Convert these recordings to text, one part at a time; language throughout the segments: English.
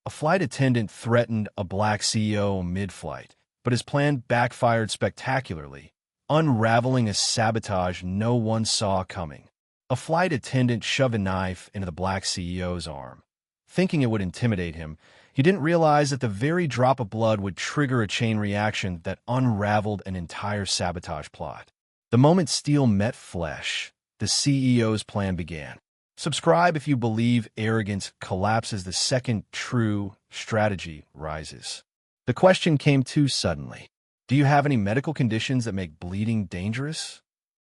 A flight attendant threatened a black CEO mid-flight, but his plan backfired spectacularly, unraveling a sabotage no one saw coming. A flight attendant shoved a knife into the black CEO's arm. Thinking it would intimidate him, he didn't realize that the very drop of blood would trigger a chain reaction that unraveled an entire sabotage plot. The moment steel met flesh, the CEO's plan began. Subscribe if you believe arrogance collapses the second true strategy rises. The question came too suddenly. Do you have any medical conditions that make bleeding dangerous?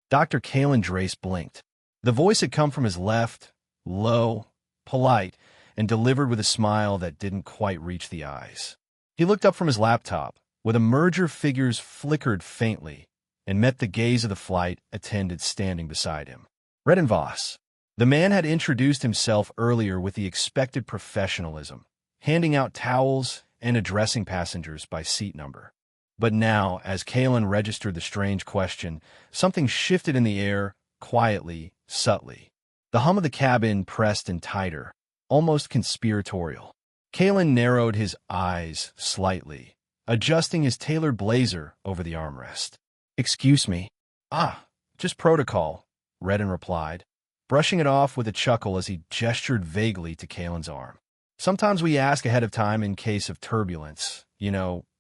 Dr. Kalen Drace blinked. The voice had come from his left, low, polite, and delivered with a smile that didn't quite reach the eyes. He looked up from his laptop, where the merger figures flickered faintly, and met the gaze of the flight attendant standing beside him. Redden Voss. The man had introduced himself earlier with the expected professionalism, handing out towels and addressing passengers by seat number. But now, as Kalen registered the strange question, something shifted in the air, quietly, subtly. The hum of the cabin pressed in tighter, almost conspiratorial. Kalen narrowed his eyes slightly, adjusting his tailored blazer over the armrest. "Excuse me." "Ah, just protocol," Redden replied, brushing it off with a chuckle as he gestured vaguely to Kalen's arm. "Sometimes we ask ahead of time in case of turbulence.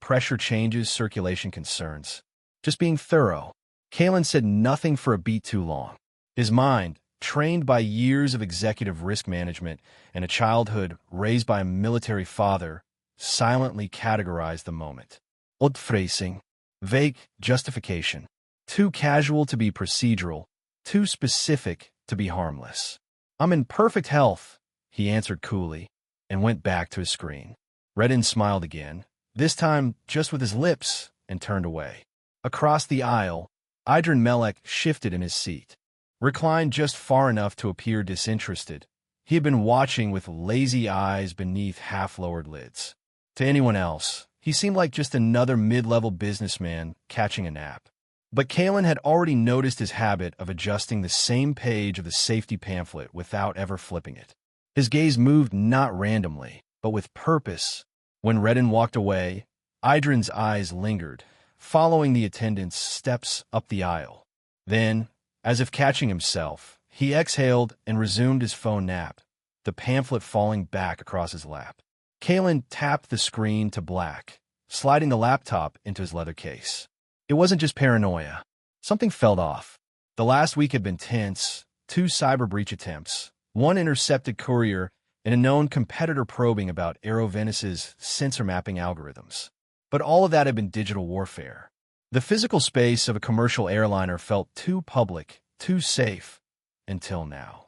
Pressure changes, circulation concerns. Just being thorough." Kalen said nothing for a beat too long. His mind, trained by years of executive risk management and a childhood raised by a military father, silently categorized the moment. Utphrasing. Vague justification. Too casual to be procedural, too specific to be harmless. "I'm in perfect health," he answered coolly, and went back to his screen. Redden smiled again, this time just with his lips, and turned away. Across the aisle, Idrin Melek shifted in his seat. Reclined just far enough to appear disinterested, he had been watching with lazy eyes beneath half-lowered lids. To anyone else, he seemed like just another mid-level businessman catching a nap. But Kalen had already noticed his habit of adjusting the same page of the safety pamphlet without ever flipping it. His gaze moved not randomly, but with purpose. When Redden walked away, Idrin's eyes lingered, following the attendant's steps up the aisle. Then, as if catching himself, he exhaled and resumed his phone nap, the pamphlet falling back across his lap. Kalen tapped the screen to black, sliding the laptop into his leather case. It wasn't just paranoia. Something felt off. The last week had been tense, 2 cyber breach attempts, 1 intercepted courier, and a known competitor probing about AeroVenus's sensor mapping algorithms. But all of that had been digital warfare. The physical space of a commercial airliner felt too public, too safe, until now.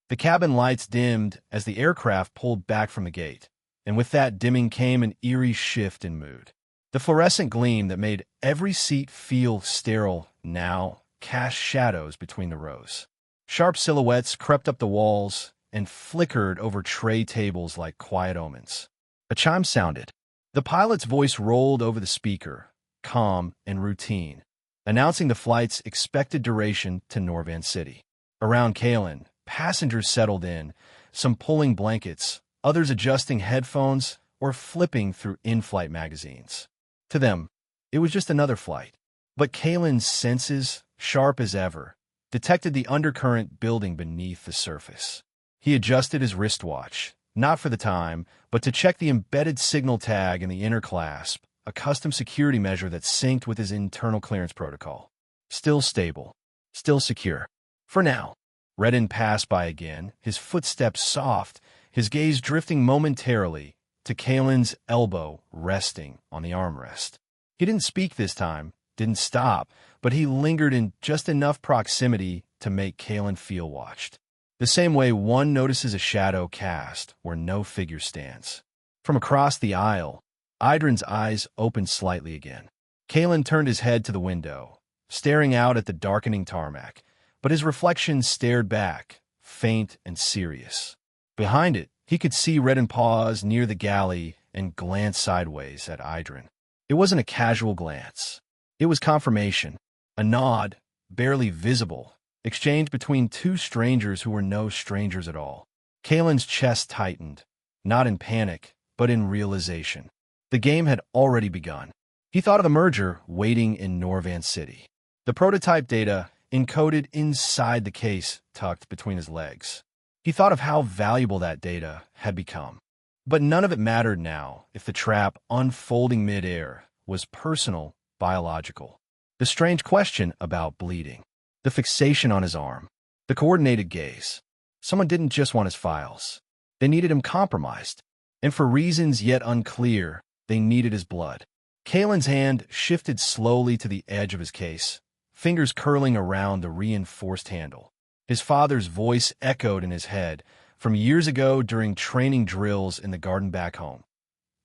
The cabin lights dimmed as the aircraft pulled back from the gate, and with that dimming came an eerie shift in mood. The fluorescent gleam that made every seat feel sterile now cast shadows between the rows. Sharp silhouettes crept up the walls and flickered over tray tables like quiet omens. A chime sounded. The pilot's voice rolled over the speaker, calm and routine, announcing the flight's expected duration to Norvan City. Around Kalen, passengers settled in, some pulling blankets, others adjusting headphones or flipping through in-flight magazines. To them, it was just another flight. But Kalen's senses, sharp as ever, detected the undercurrent building beneath the surface. He adjusted his wristwatch, not for the time, but to check the embedded signal tag in the inner clasp, a custom security measure that synced with his internal clearance protocol. Still stable. Still secure. For now. Redden passed by again, his footsteps soft, his gaze drifting momentarily to Kalen's elbow resting on the armrest. He didn't speak this time, didn't stop, but he lingered in just enough proximity to make Kalen feel watched. The same way one notices a shadow cast where no figure stands. From across the aisle, Idrin's eyes opened slightly again. Kalen turned his head to the window, staring out at the darkening tarmac, but his reflection stared back, faint and serious. Behind it, he could see Redden pause near the galley and glance sideways at Idrin. It wasn't a casual glance. It was confirmation, a nod, barely visible, exchanged between 2 strangers who were no strangers at all. Kalen's chest tightened, not in panic, but in realization. The game had already begun. He thought of the merger waiting in Norvan City. The prototype data encoded inside the case tucked between his legs. He thought of how valuable that data had become. But none of it mattered now if the trap unfolding midair was personal, biological. The strange question about bleeding. The fixation on his arm. The coordinated gaze. Someone didn't just want his files. They needed him compromised. And for reasons yet unclear, they needed his blood. Kalen's hand shifted slowly to the edge of his case, fingers curling around the reinforced handle. His father's voice echoed in his head from years ago during training drills in the garden back home.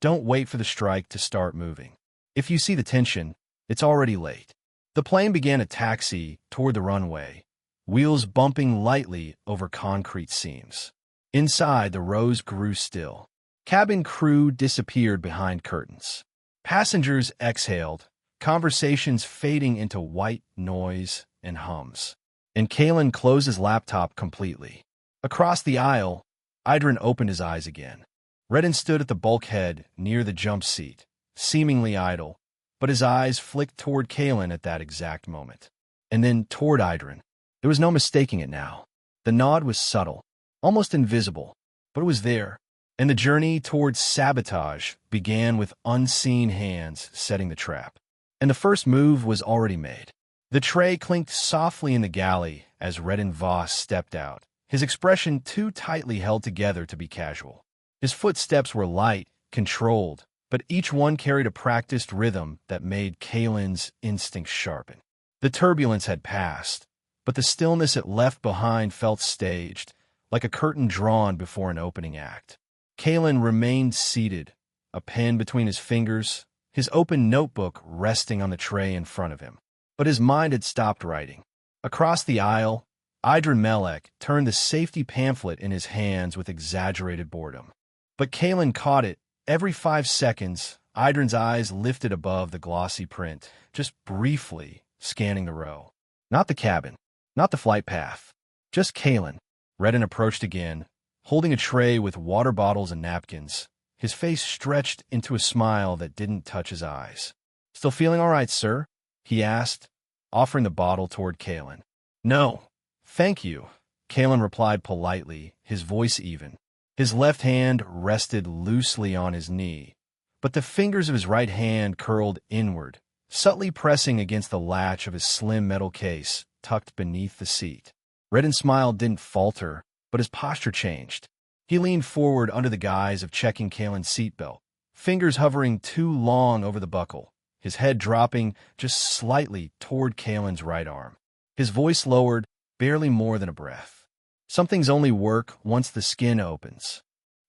Don't wait for the strike to start moving. If you see the tension, it's already late. The plane began a taxi toward the runway, wheels bumping lightly over concrete seams. Inside, the rows grew still. Cabin crew disappeared behind curtains. Passengers exhaled, conversations fading into white noise and hums. And Kalen closed his laptop completely. Across the aisle, Idrin opened his eyes again. Redden stood at the bulkhead near the jump seat, seemingly idle, but his eyes flicked toward Kalen at that exact moment. And then toward Idrin. There was no mistaking it now. The nod was subtle, almost invisible, but it was there. And the journey towards Sabotage began with unseen hands setting the trap. And the first move was already made. The tray clinked softly in the galley as Redden Voss stepped out, his expression too tightly held together to be casual. His footsteps were light, controlled, but each one carried a practiced rhythm that made Kalen's instincts sharpen. The turbulence had passed, but the stillness it left behind felt staged, like a curtain drawn before an opening act. Kalen remained seated, a pen between his fingers, his open notebook resting on the tray in front of him. But his mind had stopped writing. Across the aisle, Idrin Melek turned the safety pamphlet in his hands with exaggerated boredom. But Kalen caught it. Every 5 seconds, Idrin's eyes lifted above the glossy print, just briefly scanning the row. Not the cabin, not the flight path, just Kalen. Redden approached again, holding a tray with water bottles and napkins, his face stretched into a smile that didn't touch his eyes. "Still feeling all right, sir?" he asked, offering the bottle toward Kalen. "No, thank you," Kalen replied politely, his voice even. His left hand rested loosely on his knee, but the fingers of his right hand curled inward, subtly pressing against the latch of his slim metal case tucked beneath the seat. Redden's smile didn't falter, but his posture changed. He leaned forward under the guise of checking Kalen's seatbelt, fingers hovering too long over the buckle, his head dropping just slightly toward Kalen's right arm. His voice lowered, barely more than a breath. "Some things only work once the skin opens."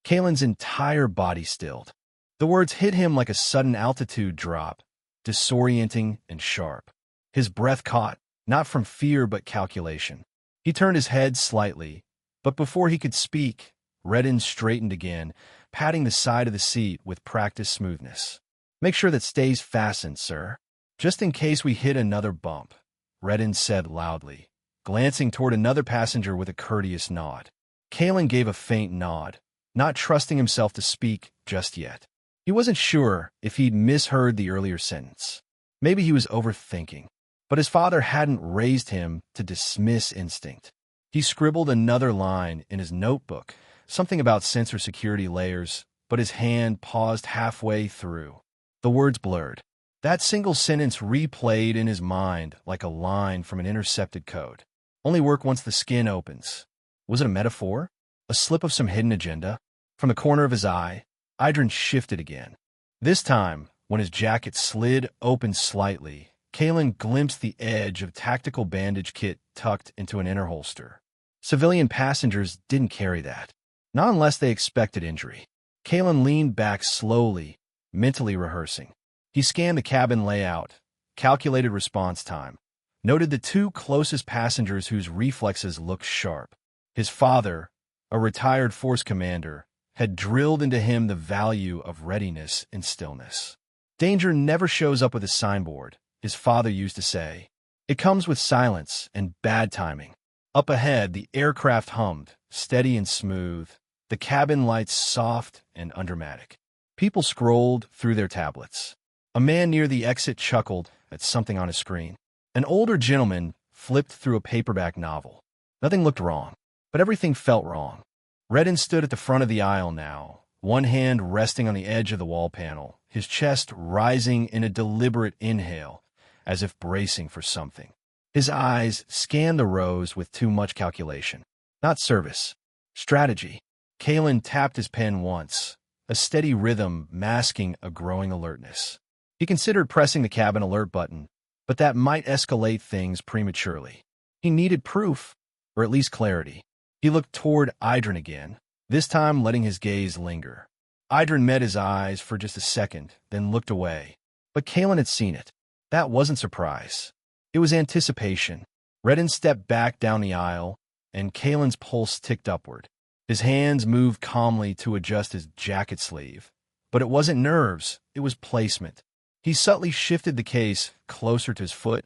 Kalen's entire body stilled. The words hit him like a sudden altitude drop, disorienting and sharp. His breath caught, not from fear but calculation. He turned his head slightly, but before he could speak, Redden straightened again, patting the side of the seat with practiced smoothness. "Make sure that stays fastened, sir. Just in case we hit another bump," Redden said loudly, glancing toward another passenger with a courteous nod. Kalen gave a faint nod, not trusting himself to speak just yet. He wasn't sure if he'd misheard the earlier sentence. Maybe he was overthinking. But his father hadn't raised him to dismiss instinct. He scribbled another line in his notebook, something about sensor security layers, but his hand paused halfway through. The words blurred. That single sentence replayed in his mind like a line from an intercepted code. "Only work once the skin opens." Was it a metaphor? A slip of some hidden agenda? From the corner of his eye, Idrin shifted again. This time, when his jacket slid open slightly, Kalen glimpsed the edge of tactical bandage kit tucked into an inner holster. Civilian passengers didn't carry that, not unless they expected injury. Kalen leaned back slowly, mentally rehearsing. He scanned the cabin layout, calculated response time, noted the 2 closest passengers whose reflexes looked sharp. His father, a retired force commander, had drilled into him the value of readiness and stillness. "Danger never shows up with a signboard," his father used to say. "It comes with silence and bad timing." Up ahead, the aircraft hummed, steady and smooth, the cabin lights soft and undramatic. People scrolled through their tablets. A man near the exit chuckled at something on his screen. An older gentleman flipped through a paperback novel. Nothing looked wrong, but everything felt wrong. Redden stood at the front of the aisle now, one hand resting on the edge of the wall panel, his chest rising in a deliberate inhale, as if bracing for something. His eyes scanned the rows with too much calculation. Not service. Strategy. Kalen tapped his pen once, a steady rhythm masking a growing alertness. He considered pressing the cabin alert button, but that might escalate things prematurely. He needed proof, or at least clarity. He looked toward Idrin again, this time letting his gaze linger. Idrin met his eyes for just a second, then looked away. But Kalen had seen it. That wasn't surprise. It was anticipation. Redden stepped back down the aisle, and Kalen's pulse ticked upward. His hands moved calmly to adjust his jacket sleeve. But it wasn't nerves, it was placement. He subtly shifted the case closer to his foot,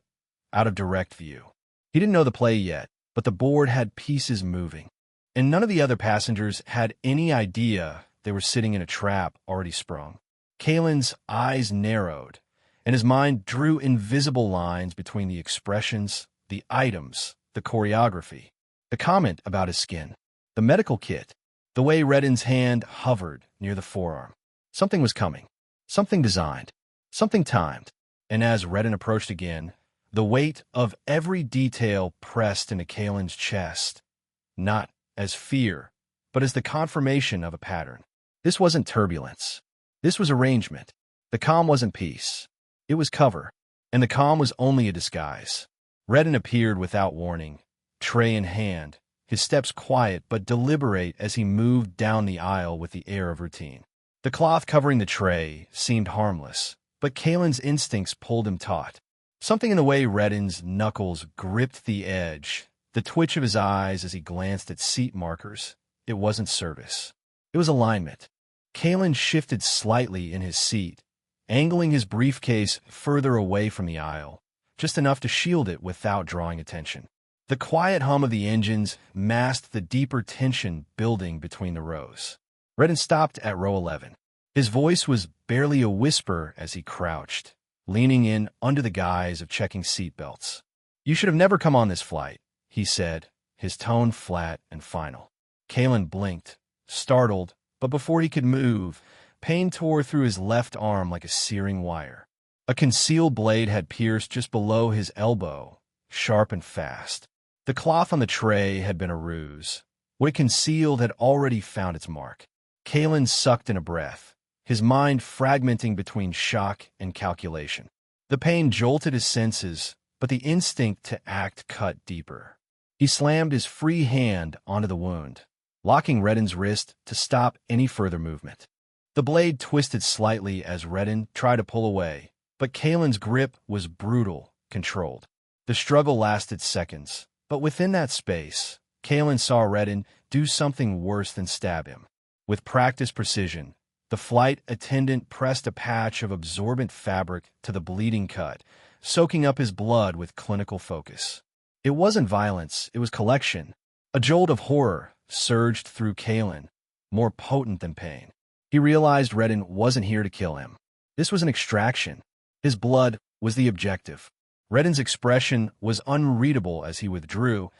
out of direct view. He didn't know the play yet, but the board had pieces moving. And none of the other passengers had any idea they were sitting in a trap already sprung. Kalen's eyes narrowed, and his mind drew invisible lines between the expressions, the items, the choreography, the comment about his skin, the medical kit, the way Redden's hand hovered near the forearm. Something was coming, something designed, something timed, and as Redden approached again, the weight of every detail pressed into Kalen's chest, not as fear, but as the confirmation of a pattern. This wasn't turbulence. This was arrangement. The calm wasn't peace. It was cover, and the calm was only a disguise. Redden appeared without warning, tray in hand, his steps quiet but deliberate as he moved down the aisle with the air of routine. The cloth covering the tray seemed harmless, but Kalen's instincts pulled him taut. Something in the way Redden's knuckles gripped the edge, the twitch of his eyes as he glanced at seat markers. It wasn't service. It was alignment. Kalen shifted slightly in his seat, angling his briefcase further away from the aisle, just enough to shield it without drawing attention. The quiet hum of the engines masked the deeper tension building between the rows. Redden stopped at row 11. His voice was barely a whisper as he crouched, leaning in under the guise of checking seat belts. "You should have never come on this flight," he said, his tone flat and final. Kalen blinked, startled, but before he could move, pain tore through his left arm like a searing wire. A concealed blade had pierced just below his elbow, sharp and fast. The cloth on the tray had been a ruse. What it concealed had already found its mark. Kalen sucked in a breath, his mind fragmenting between shock and calculation. The pain jolted his senses, but the instinct to act cut deeper. He slammed his free hand onto the wound, locking Redden's wrist to stop any further movement. The blade twisted slightly as Redden tried to pull away, but Kalen's grip was brutal, controlled. The struggle lasted seconds, but within that space, Kalen saw Redden do something worse than stab him. With practiced precision, the flight attendant pressed a patch of absorbent fabric to the bleeding cut, soaking up his blood with clinical focus. It wasn't violence, it was collection. A jolt of horror surged through Kalen, more potent than pain. He realized Redden wasn't here to kill him. This was an extraction. His blood was the objective. Redden's expression was unreadable as he withdrew,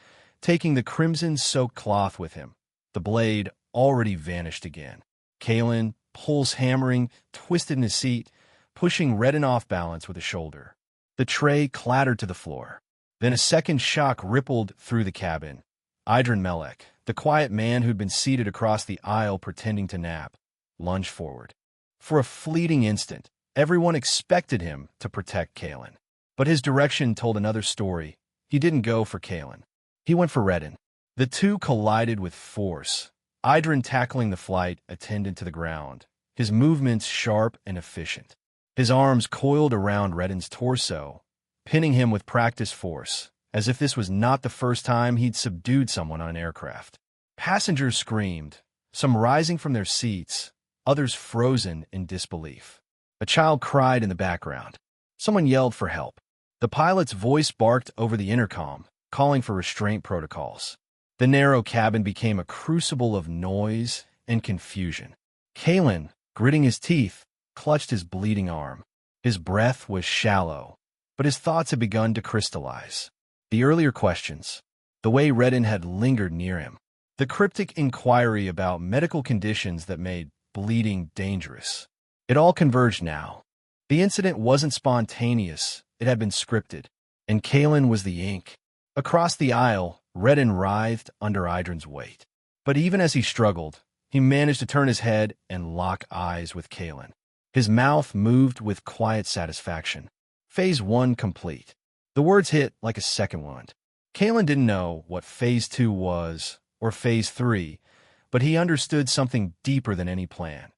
taking the crimson-soaked cloth with him. The blade already vanished again. Kalen, pulse hammering, twisted in his seat, pushing Redden off balance with a shoulder. The tray clattered to the floor. Then a second shock rippled through the cabin. Idrin Melek, the quiet man who'd been seated across the aisle pretending to nap, lunged forward. For a fleeting instant, everyone expected him to protect Kalen. But his direction told another story. He didn't go for Kalen. He went for Redden. The two collided with force, Idrin tackling the flight attendant to the ground, his movements sharp and efficient. His arms coiled around Redden's torso, pinning him with practiced force, as if this was not the first time he'd subdued someone on an aircraft. Passengers screamed, some rising from their seats, others frozen in disbelief. A child cried in the background. Someone yelled for help. The pilot's voice barked over the intercom, calling for restraint protocols. The narrow cabin became a crucible of noise and confusion. Kalen, Gritting his teeth, clutched his bleeding arm. His breath was shallow, but his thoughts had begun to crystallize. The earlier questions, the way Redden had lingered near him, the cryptic inquiry about medical conditions that made bleeding dangerous. It all converged now. The incident wasn't spontaneous, it had been scripted, and Kalen was the ink. Across the aisle, Redden writhed under Idrin's weight. But even as he struggled, he managed to turn his head and lock eyes with Kalen. His mouth moved with quiet satisfaction. Phase 1 complete. The words hit like a second wound. Kalen didn't know what Phase 2 was, or Phase 3, but he understood something deeper than any plan.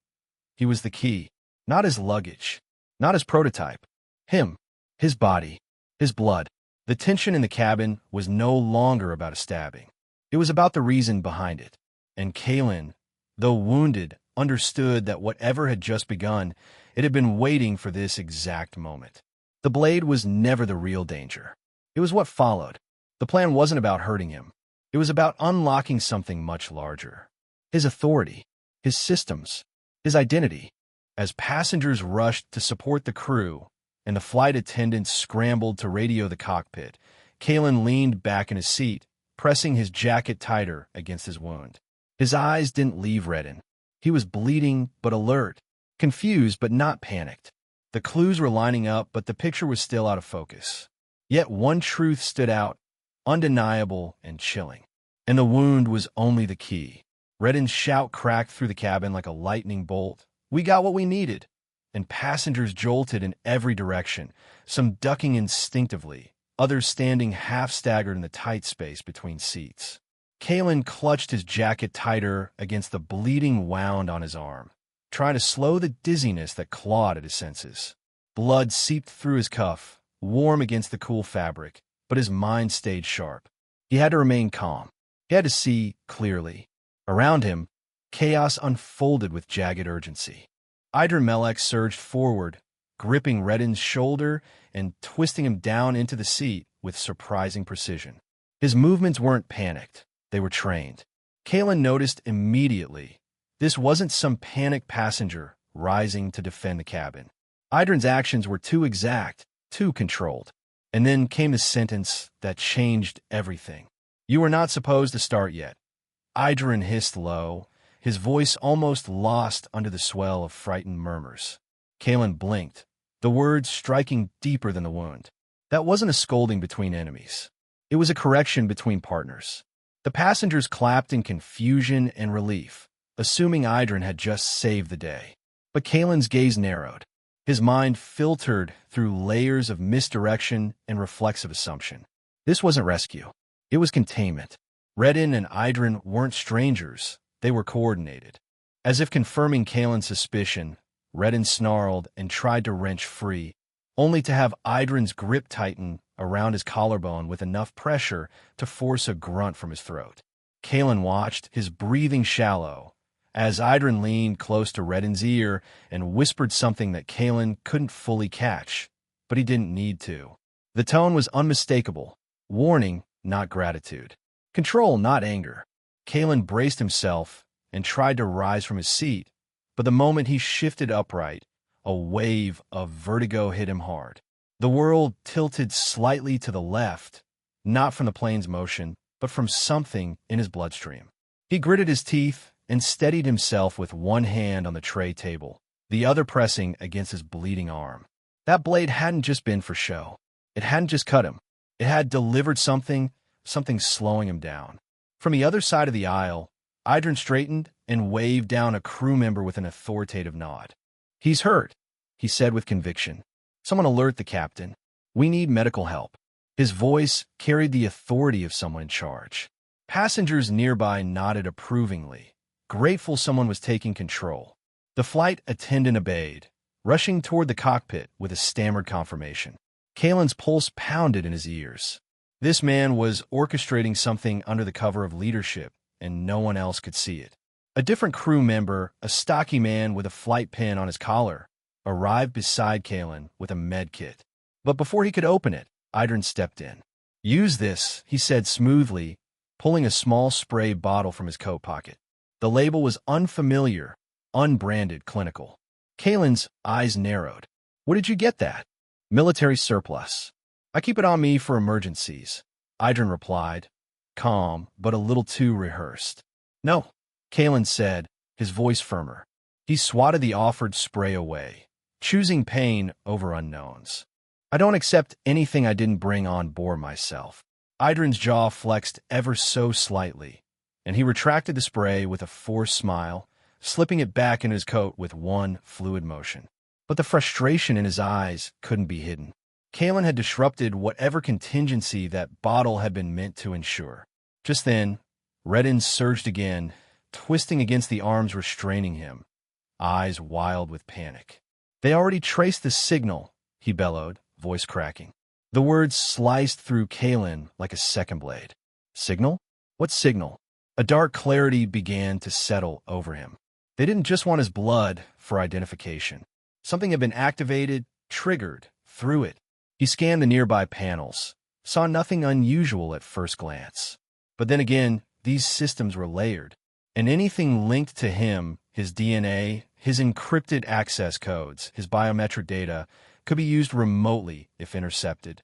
He was the key, not his luggage, not his prototype. Him, his body, his blood. The tension in the cabin was no longer about a stabbing. It was about the reason behind it. And Kalen, though wounded, understood that whatever had just begun, it had been waiting for this exact moment. The blade was never the real danger. It was what followed. The plan wasn't about hurting him. It was about unlocking something much larger. His authority, his systems, his identity. As passengers rushed to support the crew and the flight attendants scrambled to radio the cockpit, Kalen leaned back in his seat, pressing his jacket tighter against his wound. His eyes didn't leave Redden. He was bleeding but alert, confused but not panicked. The clues were lining up, but the picture was still out of focus. Yet one truth stood out, undeniable and chilling. And the wound was only the key. Redden's shout cracked through the cabin like a lightning bolt. "We got what we needed!" And passengers jolted in every direction, some ducking instinctively, others standing half-staggered in the tight space between seats. Kalen clutched his jacket tighter against the bleeding wound on his arm, trying to slow the dizziness that clawed at his senses. Blood seeped through his cuff, warm against the cool fabric, but his mind stayed sharp. He had to remain calm. He had to see clearly. Around him, chaos unfolded with jagged urgency. Idrin Melek surged forward, gripping Redden's shoulder and twisting him down into the seat with surprising precision. His movements weren't panicked. They were trained. Kalen noticed immediately. This wasn't some panicked passenger rising to defend the cabin. Idrin's actions were too exact, too controlled. And then came the sentence that changed everything. "You are not supposed to start yet." Idrin hissed low, his voice almost lost under the swell of frightened murmurs. Kalen blinked, the words striking deeper than the wound. That wasn't a scolding between enemies. It was a correction between partners. The passengers clapped in confusion and relief, assuming Idrin had just saved the day. But Kalen's gaze narrowed. His mind filtered through layers of misdirection and reflexive assumption. This wasn't rescue. It was containment. Redden and Idrin weren't strangers. They were coordinated. As if confirming Kalen's suspicion, Redden snarled and tried to wrench free, only to have Idrin's grip tighten around his collarbone with enough pressure to force a grunt from his throat. Kalen watched, his breathing shallow, as Idrin leaned close to Redden's ear and whispered something that Kalen couldn't fully catch, but he didn't need to. The tone was unmistakable, warning, not gratitude. Control, not anger. Kalen braced himself and tried to rise from his seat, but the moment he shifted upright, a wave of vertigo hit him hard. The world tilted slightly to the left, not from the plane's motion, but from something in his bloodstream. He gritted his teeth and steadied himself with one hand on the tray table, the other pressing against his bleeding arm. That blade hadn't just been for show. It hadn't just cut him. It had delivered something slowing him down. From the other side of the aisle, Idrin straightened and waved down a crew member with an authoritative nod. "He's hurt," he said with conviction. "Someone alert the captain. We need medical help." His voice carried the authority of someone in charge. Passengers nearby nodded approvingly, grateful someone was taking control. The flight attendant obeyed, rushing toward the cockpit with a stammered confirmation. Kalen's pulse pounded in his ears. This man was orchestrating something under the cover of leadership, and no one else could see it. A different crew member, a stocky man with a flight pin on his collar, arrived beside Kalen with a med kit. But before he could open it, Idrin stepped in. "Use this," he said smoothly, pulling a small spray bottle from his coat pocket. The label was unfamiliar, unbranded, clinical. Kalen's eyes narrowed. Where did you get that? Military surplus. I keep it on me for emergencies. Idrin replied, calm but a little too rehearsed. No, Kalen said, his voice firmer. He swatted the offered spray away, choosing pain over unknowns. I don't accept anything I didn't bring on board myself. Idrin's jaw flexed ever so slightly, and he retracted the spray with a forced smile, slipping it back in his coat with one fluid motion. But the frustration in his eyes couldn't be hidden. Kalen had disrupted whatever contingency that bottle had been meant to ensure. Just then, Redden surged again, twisting against the arms restraining him, eyes wild with panic. They already traced the signal, he bellowed, voice cracking. The words sliced through Kalen like a second blade. Signal? What signal? A dark clarity began to settle over him. They didn't just want his blood for identification. Something had been activated, triggered, through it. He scanned the nearby panels, saw nothing unusual at first glance. But then again, these systems were layered, and anything linked to him, his DNA, his encrypted access codes, his biometric data, could be used remotely if intercepted.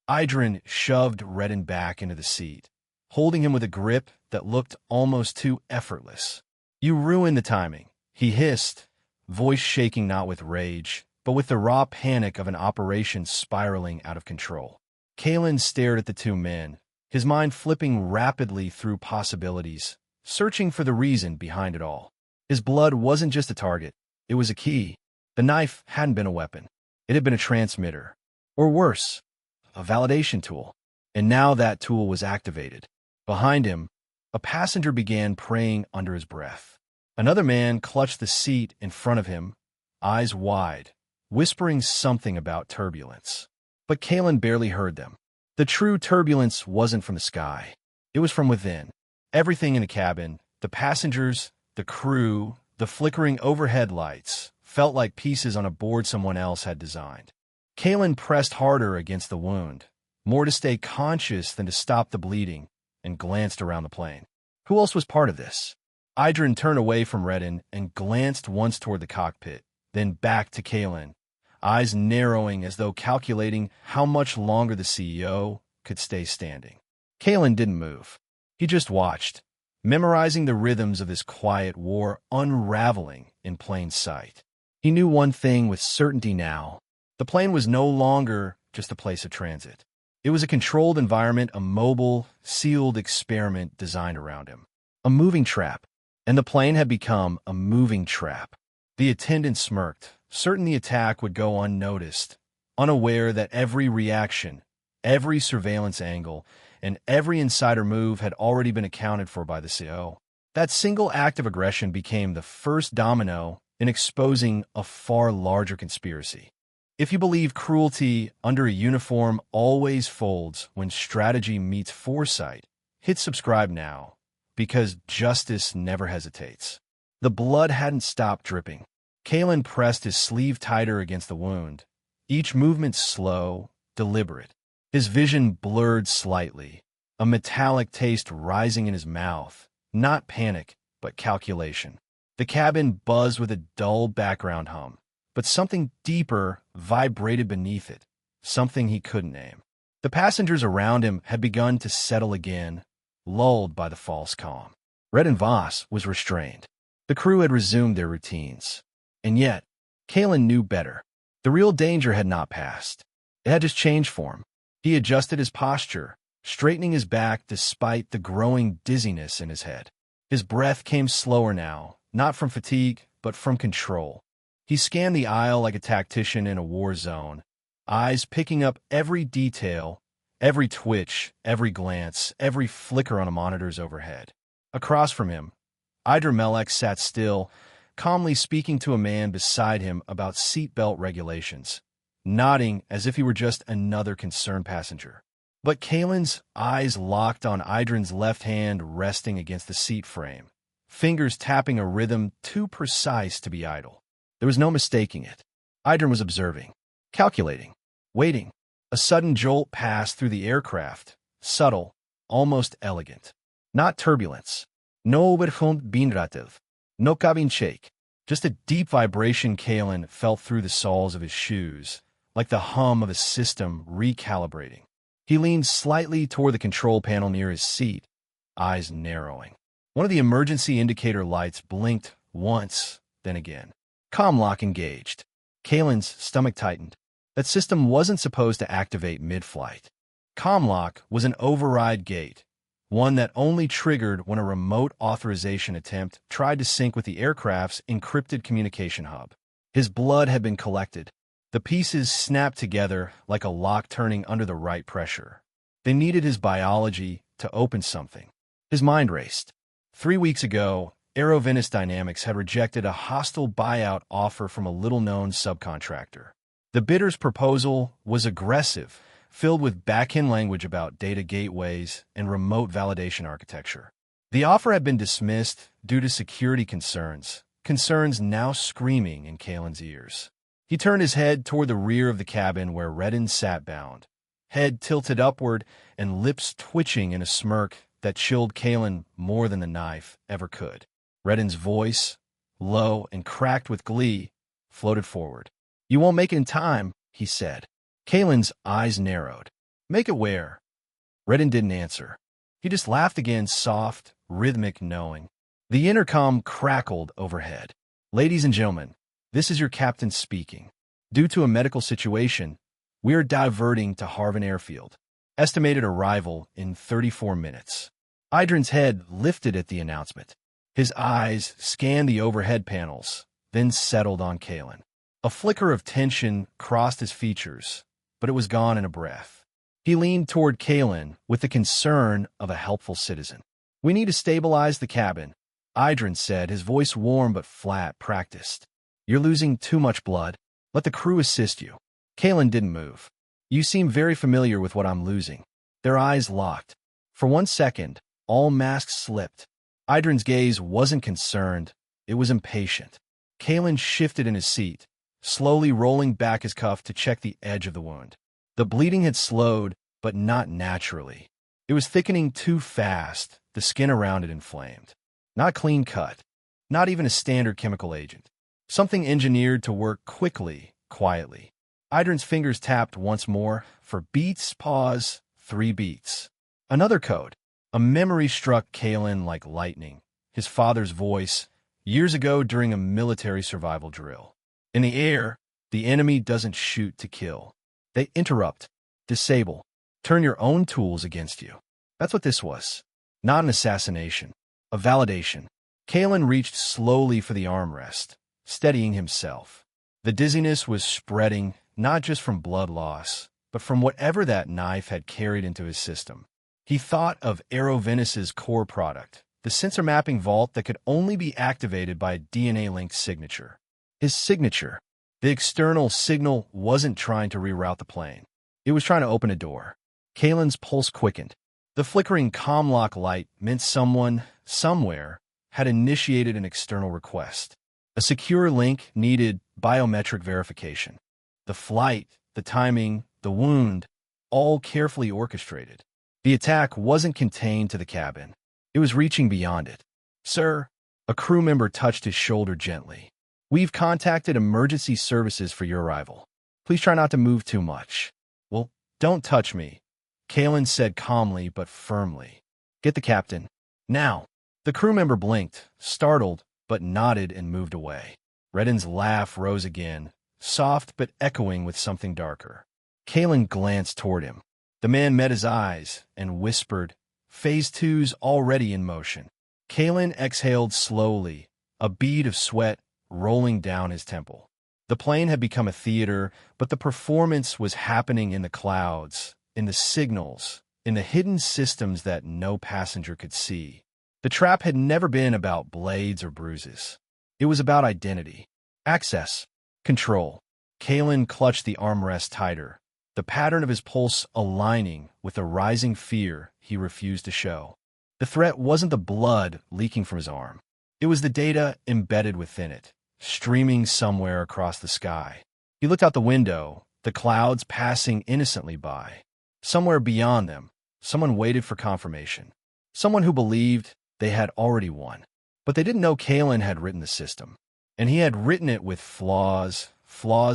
Idrin shoved Redden back into the seat, holding him with a grip that looked almost too effortless. You ruined the timing, he hissed, voice shaking not with rage, but with the raw panic of an operation spiraling out of control. Kalen stared at the two men, his mind flipping rapidly through possibilities, searching for the reason behind it all. His blood wasn't just a target, it was a key. The knife hadn't been a weapon. It had been a transmitter. Or worse, a validation tool. And now that tool was activated. Behind him, a passenger began praying under his breath. Another man clutched the seat in front of him, eyes wide, whispering something about turbulence. But Kalen barely heard them. The true turbulence wasn't from the sky. It was from within. Everything in the cabin, the passengers, the crew, the flickering overhead lights, felt like pieces on a board someone else had designed. Kalen pressed harder against the wound, more to stay conscious than to stop the bleeding, and glanced around the plane. Who else was part of this? Idrin turned away from Redden and glanced once toward the cockpit, then back to Kalen, eyes narrowing as though calculating how much longer the CEO could stay standing. Kalen didn't move. He just watched, memorizing the rhythms of this quiet war unraveling in plain sight. He knew one thing with certainty now. The plane was no longer just a place of transit. It was a controlled environment, a mobile, sealed experiment designed around him. A moving trap. And the plane had become a moving trap. The attendant smirked, certain the attack would go unnoticed, unaware that every reaction, every surveillance angle, and every insider move had already been accounted for by the CO. That single act of aggression became the first domino in exposing a far larger conspiracy. If you believe cruelty under a uniform always folds when strategy meets foresight, hit subscribe now, because justice never hesitates. The blood hadn't stopped dripping. Kalen pressed his sleeve tighter against the wound, each movement slow, deliberate. His vision blurred slightly, a metallic taste rising in his mouth, not panic, but calculation. The cabin buzzed with a dull background hum, but something deeper vibrated beneath it, something he couldn't name. The passengers around him had begun to settle again, lulled by the false calm. Redden Voss was restrained. The crew had resumed their routines. And yet, Kalen knew better. The real danger had not passed. It had just changed form. He adjusted his posture, straightening his back despite the growing dizziness in his head. His breath came slower now, not from fatigue, but from control. He scanned the aisle like a tactician in a war zone, eyes picking up every detail, every twitch, every glance, every flicker on the monitors overhead. Across from him, Idra Melek sat still, calmly speaking to a man beside him about seatbelt regulations, nodding as if he were just another concerned passenger. But Kalen's eyes locked on Idrin's left hand resting against the seat frame, fingers tapping a rhythm too precise to be idle. There was no mistaking it. Idrin was observing, calculating, waiting. A sudden jolt passed through the aircraft, subtle, almost elegant. Not turbulence. No overhump binrativ. No cabin shake. Just a deep vibration Kalen felt through the soles of his shoes, like the hum of a system recalibrating. He leaned slightly toward the control panel near his seat, eyes narrowing. One of the emergency indicator lights blinked once, then again. Comm lock engaged. Kalen's stomach tightened. That system wasn't supposed to activate mid-flight. Comm lock was an override gate, one that only triggered when a remote authorization attempt tried to sync with the aircraft's encrypted communication hub. His blood had been collected. The pieces snapped together like a lock turning under the right pressure. They needed his biology to open something. His mind raced. 3 weeks ago, Aerovenus Dynamics had rejected a hostile buyout offer from a little-known subcontractor. The bidder's proposal was aggressive, filled with back-end language about data gateways and remote validation architecture. The offer had been dismissed due to security concerns now screaming in Kalen's ears. He turned his head toward the rear of the cabin where Redden sat bound, head tilted upward and lips twitching in a smirk that chilled Kalen more than the knife ever could. Redden's voice, low and cracked with glee, floated forward. "You won't make it in time," he said. Kalen's eyes narrowed. "Make it where?" Redden didn't answer. He just laughed again, soft, rhythmic, knowing. The intercom crackled overhead. "Ladies and gentlemen, this is your captain speaking. Due to a medical situation, we are diverting to Harvin Airfield. Estimated arrival in 34 minutes. Idrin's head lifted at the announcement. His eyes scanned the overhead panels, then settled on Kalen. A flicker of tension crossed his features, but it was gone in a breath. He leaned toward Kalen with the concern of a helpful citizen. "We need to stabilize the cabin," Idrin said, his voice warm but flat, practiced. "You're losing too much blood. Let the crew assist you." Kalen didn't move. "You seem very familiar with what I'm losing." Their eyes locked. For 1 second, all masks slipped. Idrin's gaze wasn't concerned, it was impatient. Kalen shifted in his seat, slowly rolling back his cuff to check the edge of the wound. The bleeding had slowed, but not naturally. It was thickening too fast, the skin around it inflamed. Not clean cut, not even a standard chemical agent. Something engineered to work quickly, quietly. Idrin's fingers tapped once more, for beats, pause, 3 beats. Another code. A memory struck Kalen like lightning, his father's voice, years ago during a military survival drill. In the air, the enemy doesn't shoot to kill. They interrupt, disable, turn your own tools against you. That's what this was. Not an assassination, a validation. Kalen reached slowly for the armrest, steadying himself. The dizziness was spreading, not just from blood loss, but from whatever that knife had carried into his system. He thought of Aerovenus's core product, the sensor mapping vault that could only be activated by a DNA-linked signature. His signature. The external signal wasn't trying to reroute the plane. It was trying to open a door. Kalen's pulse quickened. The flickering comm-lock light meant someone, somewhere, had initiated an external request. A secure link needed biometric verification. The flight, the timing, the wound, all carefully orchestrated. The attack wasn't contained to the cabin. It was reaching beyond it. "Sir," a crew member touched his shoulder gently. "We've contacted emergency services for your arrival. Please try not to move too much." "Well, don't touch me," Kalen said calmly but firmly. "Get the captain. Now." The crew member blinked, startled, but nodded and moved away. Redden's laugh rose again, soft but echoing with something darker. Kalen glanced toward him. The man met his eyes and whispered, "Phase 2's already in motion." Kalen exhaled slowly, a bead of sweat rolling down his temple. The plane had become a theater, but the performance was happening in the clouds, in the signals, in the hidden systems that no passenger could see. The trap had never been about blades or bruises. It was about identity, access, control. Kalen clutched the armrest tighter, the pattern of his pulse aligning with the rising fear he refused to show. The threat wasn't the blood leaking from his arm. It was the data embedded within it, streaming somewhere across the sky. He looked out the window, the clouds passing innocently by. Somewhere beyond them, someone waited for confirmation. Someone who believed they had already won. But they didn't know Kalen had written the system. And he had written it with flaws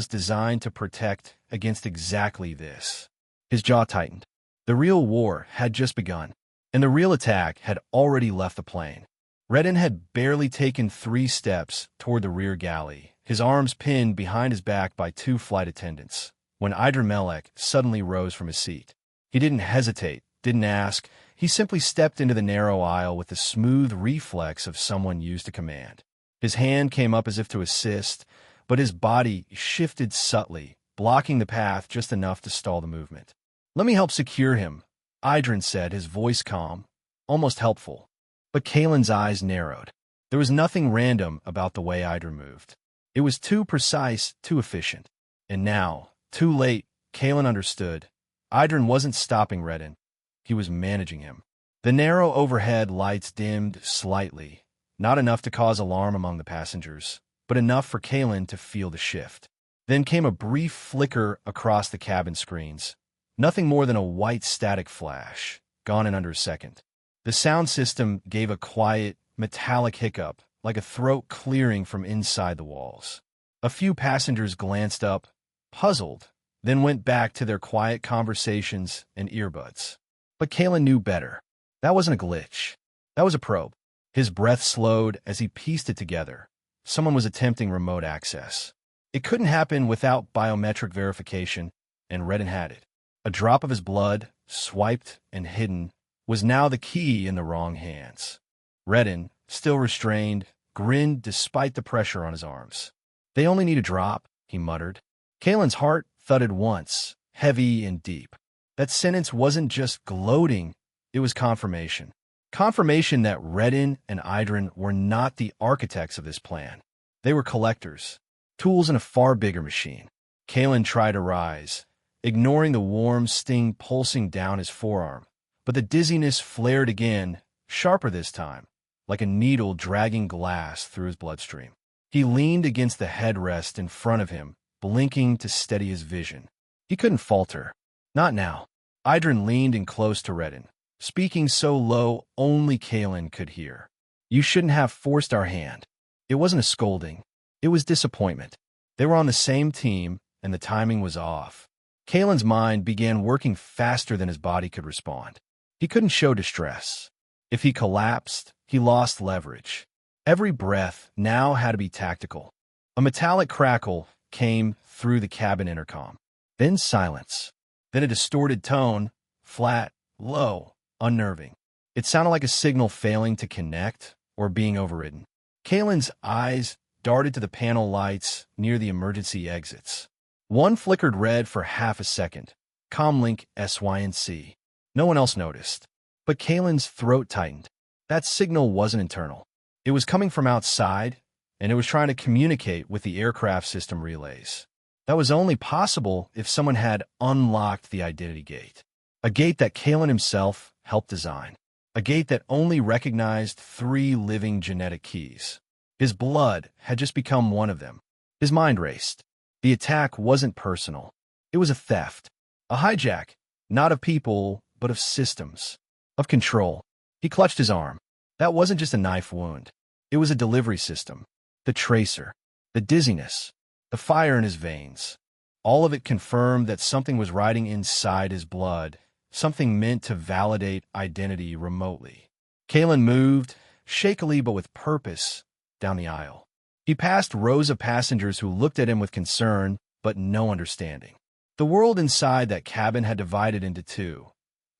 designed to protect against exactly this. His jaw tightened. The real war had just begun, and the real attack had already left the plane. Redden had barely taken 3 steps toward the rear galley, his arms pinned behind his back by 2 flight attendants, when Melek suddenly rose from his seat. He didn't hesitate, didn't ask. He simply stepped into the narrow aisle with the smooth reflex of someone used to command. His hand came up as if to assist, but his body shifted subtly, blocking the path just enough to stall the movement. "Let me help secure him," Idrin said, his voice calm, almost helpful. But Kalen's eyes narrowed. There was nothing random about the way Idrin moved. It was too precise, too efficient. And now, too late, Kalen understood. Idrin wasn't stopping Redden. He was managing him. The narrow overhead lights dimmed slightly, not enough to cause alarm among the passengers, but enough for Kalen to feel the shift. Then came a brief flicker across the cabin screens. Nothing more than a white static flash, gone in under a second. The sound system gave a quiet, metallic hiccup, like a throat clearing from inside the walls. A few passengers glanced up, puzzled, then went back to their quiet conversations and earbuds. But Kalen knew better. That wasn't a glitch. That was a probe. His breath slowed as he pieced it together. Someone was attempting remote access. It couldn't happen without biometric verification, and Redden had it. A drop of his blood, swiped and hidden, was now the key in the wrong hands. Redden, still restrained, grinned despite the pressure on his arms. "They only need a drop," he muttered. Kalen's heart thudded once, heavy and deep. That sentence wasn't just gloating, it was confirmation. Confirmation that Redden and Idrin were not the architects of this plan. They were collectors, tools in a far bigger machine. Kalen tried to rise, ignoring the warm sting pulsing down his forearm. But the dizziness flared again, sharper this time, like a needle dragging glass through his bloodstream. He leaned against the headrest in front of him, blinking to steady his vision. He couldn't falter. Not now. Idrin leaned in close to Redden, speaking so low only Kalen could hear. "You shouldn't have forced our hand." It wasn't a scolding. It was disappointment. They were on the same team, and the timing was off. Kalen's mind began working faster than his body could respond. He couldn't show distress. If he collapsed, he lost leverage. Every breath now had to be tactical. A metallic crackle came through the cabin intercom. Then silence. Then a distorted tone, flat, low, unnerving. It sounded like a signal failing to connect or being overridden. Kalen's eyes darted to the panel lights near the emergency exits. One flickered red for half a second. Comlink SYNC. No one else noticed. But Kalen's throat tightened. That signal wasn't internal. It was coming from outside, and it was trying to communicate with the aircraft system relays. That was only possible if someone had unlocked the identity gate. A gate that Kalen himself helped design. A gate that only recognized 3 living genetic keys. His blood had just become one of them. His mind raced. The attack wasn't personal. It was a theft. A hijack, not of people, but of systems. Of control. He clutched his arm. That wasn't just a knife wound. It was a delivery system. The tracer. The dizziness. The fire in his veins. All of it confirmed that something was riding inside his blood, something meant to validate identity remotely. Kalen moved, shakily but with purpose, down the aisle. He passed rows of passengers who looked at him with concern, but no understanding. The world inside that cabin had divided into 2.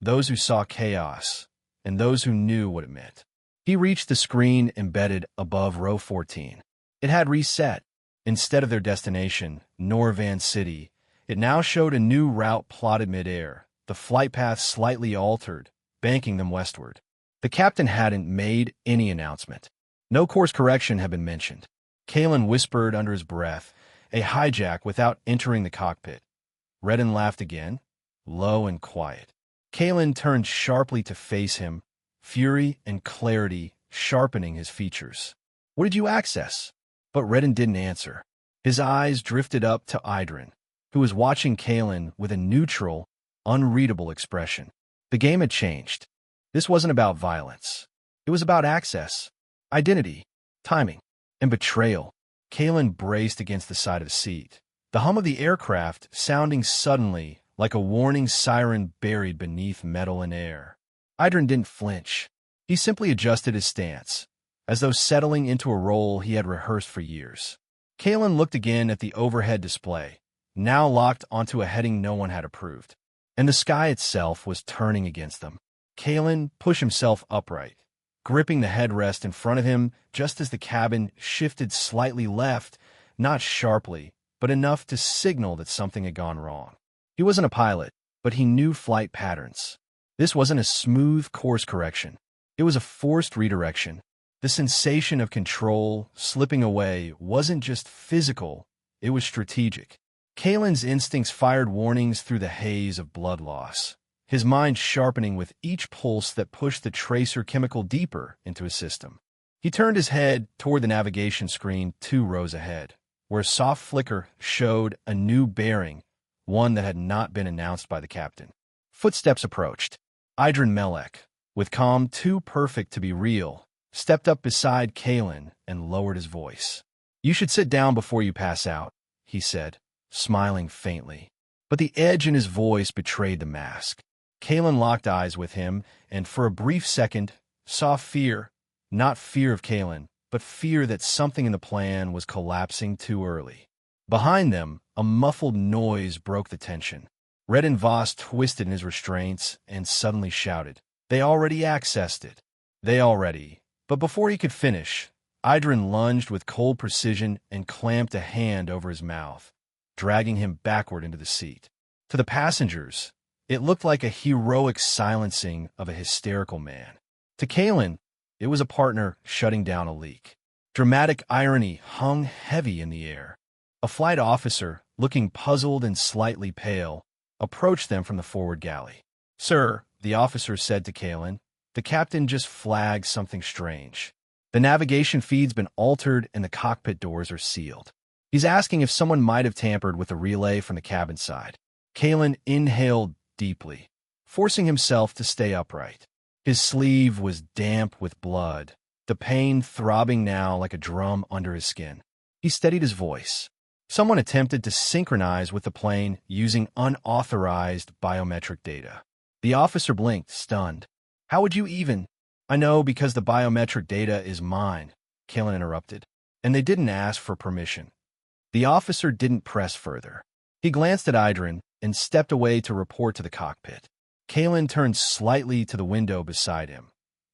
Those who saw chaos, and those who knew what it meant. He reached the screen embedded above row 14. It had reset. Instead of their destination, Norvan City, it now showed a new route plotted midair, the flight path slightly altered, banking them westward. The captain hadn't made any announcement. No course correction had been mentioned. Kalen whispered under his breath, "A hijack without entering the cockpit." Redden laughed again, low and quiet. Kalen turned sharply to face him, fury and clarity sharpening his features. "What did you access?" But Redden didn't answer. His eyes drifted up to Idrin, who was watching Kalen with a neutral, unreadable expression. The game had changed. This wasn't about violence. It was about access, identity, timing, and betrayal. Kalen braced against the side of the seat, the hum of the aircraft sounding suddenly like a warning siren buried beneath metal and air. Idrin didn't flinch. He simply adjusted his stance, as though settling into a role he had rehearsed for years. Kalen looked again at the overhead display, now locked onto a heading no one had approved, and the sky itself was turning against them. Kalen pushed himself upright, gripping the headrest in front of him just as the cabin shifted slightly left, not sharply, but enough to signal that something had gone wrong. He wasn't a pilot, but he knew flight patterns. This wasn't a smooth course correction. It was a forced redirection. The sensation of control, slipping away, wasn't just physical, it was strategic. Kalen's instincts fired warnings through the haze of blood loss, his mind sharpening with each pulse that pushed the tracer chemical deeper into his system. He turned his head toward the navigation screen 2 rows ahead, where a soft flicker showed a new bearing, one that had not been announced by the captain. Footsteps approached. Idrin Melek, with calm too perfect to be real, stepped up beside Kalen and lowered his voice. "You should sit down before you pass out," he said, smiling faintly. But the edge in his voice betrayed the mask. Kalen locked eyes with him, and for a brief second, saw fear. Not fear of Kalen, but fear that something in the plan was collapsing too early. Behind them, a muffled noise broke the tension. Redden Voss twisted in his restraints and suddenly shouted, "They already accessed it. They already." But before he could finish, Idrin lunged with cold precision and clamped a hand over his mouth, dragging him backward into the seat. To the passengers, it looked like a heroic silencing of a hysterical man. To Kalen, it was a partner shutting down a leak. Dramatic irony hung heavy in the air. A flight officer, looking puzzled and slightly pale, approached them from the forward galley. "Sir," the officer said to Kalen, "the captain just flagged something strange. The navigation feed's been altered and the cockpit doors are sealed. He's asking if someone might have tampered with the relay from the cabin side." Kalen inhaled deeply, forcing himself to stay upright. His sleeve was damp with blood, the pain throbbing now like a drum under his skin. He steadied his voice. "Someone attempted to synchronize with the plane using unauthorized biometric data." The officer blinked, stunned. "How would you even—" "I know because the biometric data is mine," Kalen interrupted, "and they didn't ask for permission." The officer didn't press further. He glanced at Idrin and stepped away to report to the cockpit. Kalen turned slightly to the window beside him,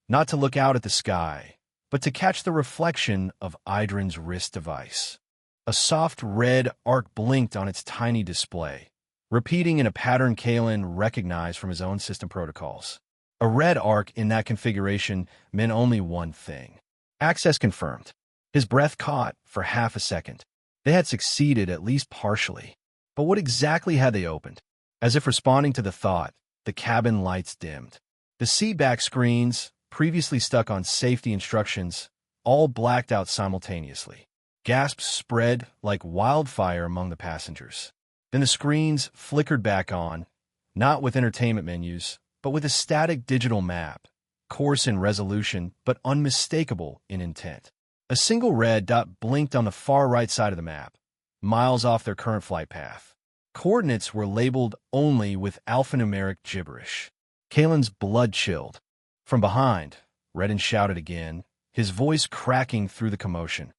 not to look out at the sky, but to catch the reflection of Idrin's wrist device. A soft red arc blinked on its tiny display, repeating in a pattern Kalen recognized from his own system protocols. A red arc in that configuration meant only one thing: access confirmed. His breath caught for half a second. They had succeeded at least partially. But what exactly had they opened? As if responding to the thought, the cabin lights dimmed. The seatback screens, previously stuck on safety instructions, all blacked out simultaneously. Gasps spread like wildfire among the passengers. Then the screens flickered back on, not with entertainment menus, but with a static digital map, coarse in resolution but unmistakable in intent. A single red dot blinked on the far right side of the map, miles off their current flight path. Coordinates were labeled only with alphanumeric gibberish. Kalen's blood chilled. From behind, Redden shouted again, his voice cracking through the commotion.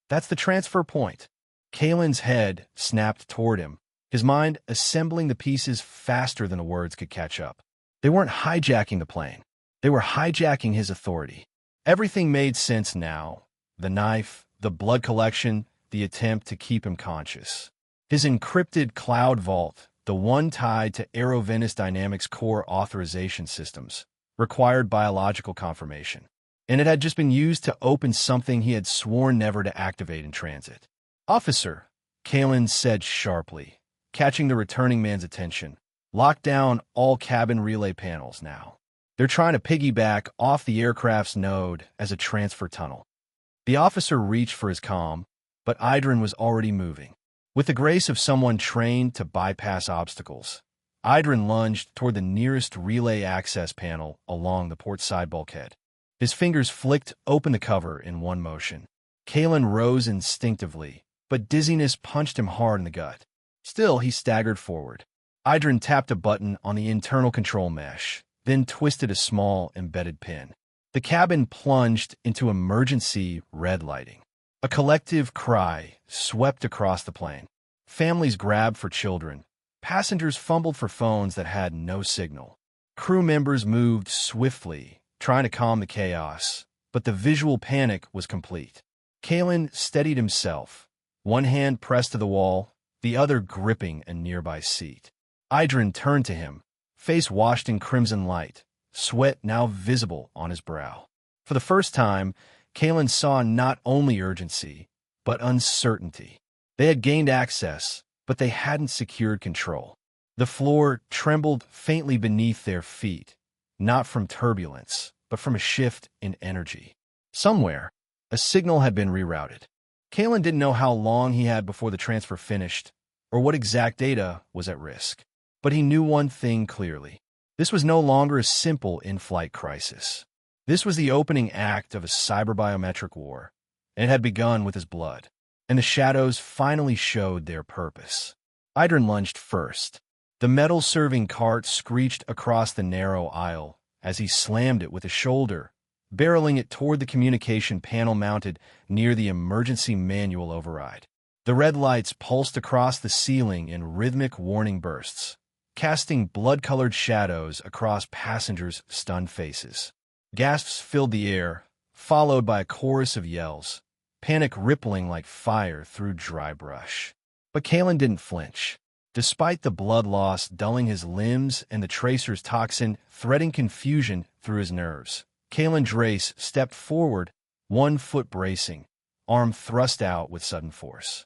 "That's the transfer point." Kalen's head snapped toward him, his mind assembling the pieces faster than the words could catch up. They weren't hijacking the plane. They were hijacking his authority. Everything made sense now. The knife, the blood collection, the attempt to keep him conscious. His encrypted cloud vault, the one tied to Aerovenus Dynamics core authorization systems, required biological confirmation. And it had just been used to open something he had sworn never to activate in transit. "Officer," Kalen said sharply, catching the returning man's attention, "lock down all cabin relay panels now. They're trying to piggyback off the aircraft's node as a transfer tunnel." The officer reached for his comm, but Idrin was already moving. With the grace of someone trained to bypass obstacles, Idrin lunged toward the nearest relay access panel along the port side bulkhead. His fingers flicked open the cover in one motion. Kalen rose instinctively, but dizziness punched him hard in the gut. Still, he staggered forward. Idrin tapped a button on the internal control mesh, then twisted a small, embedded pin. The cabin plunged into emergency red lighting. A collective cry swept across the plane. Families grabbed for children. Passengers fumbled for phones that had no signal. Crew members moved swiftly, trying to calm the chaos, but the visual panic was complete. Kalen steadied himself, one hand pressed to the wall, the other gripping a nearby seat. Idrin turned to him, face washed in crimson light, sweat now visible on his brow. For the first time, Kalen saw not only urgency, but uncertainty. They had gained access, but they hadn't secured control. The floor trembled faintly beneath their feet, not from turbulence, but from a shift in energy. Somewhere, a signal had been rerouted. Kalen didn't know how long he had before the transfer finished, or what exact data was at risk. But he knew one thing clearly. This was no longer a simple in-flight crisis. This was the opening act of a cyber-biometric war, and it had begun with his blood. And the shadows finally showed their purpose. Idrin lunged first. The metal-serving cart screeched across the narrow aisle as he slammed it with his shoulder, barreling it toward the communication panel mounted near the emergency manual override. The red lights pulsed across the ceiling in rhythmic warning bursts, casting blood-colored shadows across passengers' stunned faces. Gasps filled the air, followed by a chorus of yells, panic rippling like fire through dry brush. But Kalen didn't flinch. Despite the blood loss dulling his limbs and the tracer's toxin threading confusion through his nerves, Kalen Drace stepped forward, one foot bracing, arm thrust out with sudden force.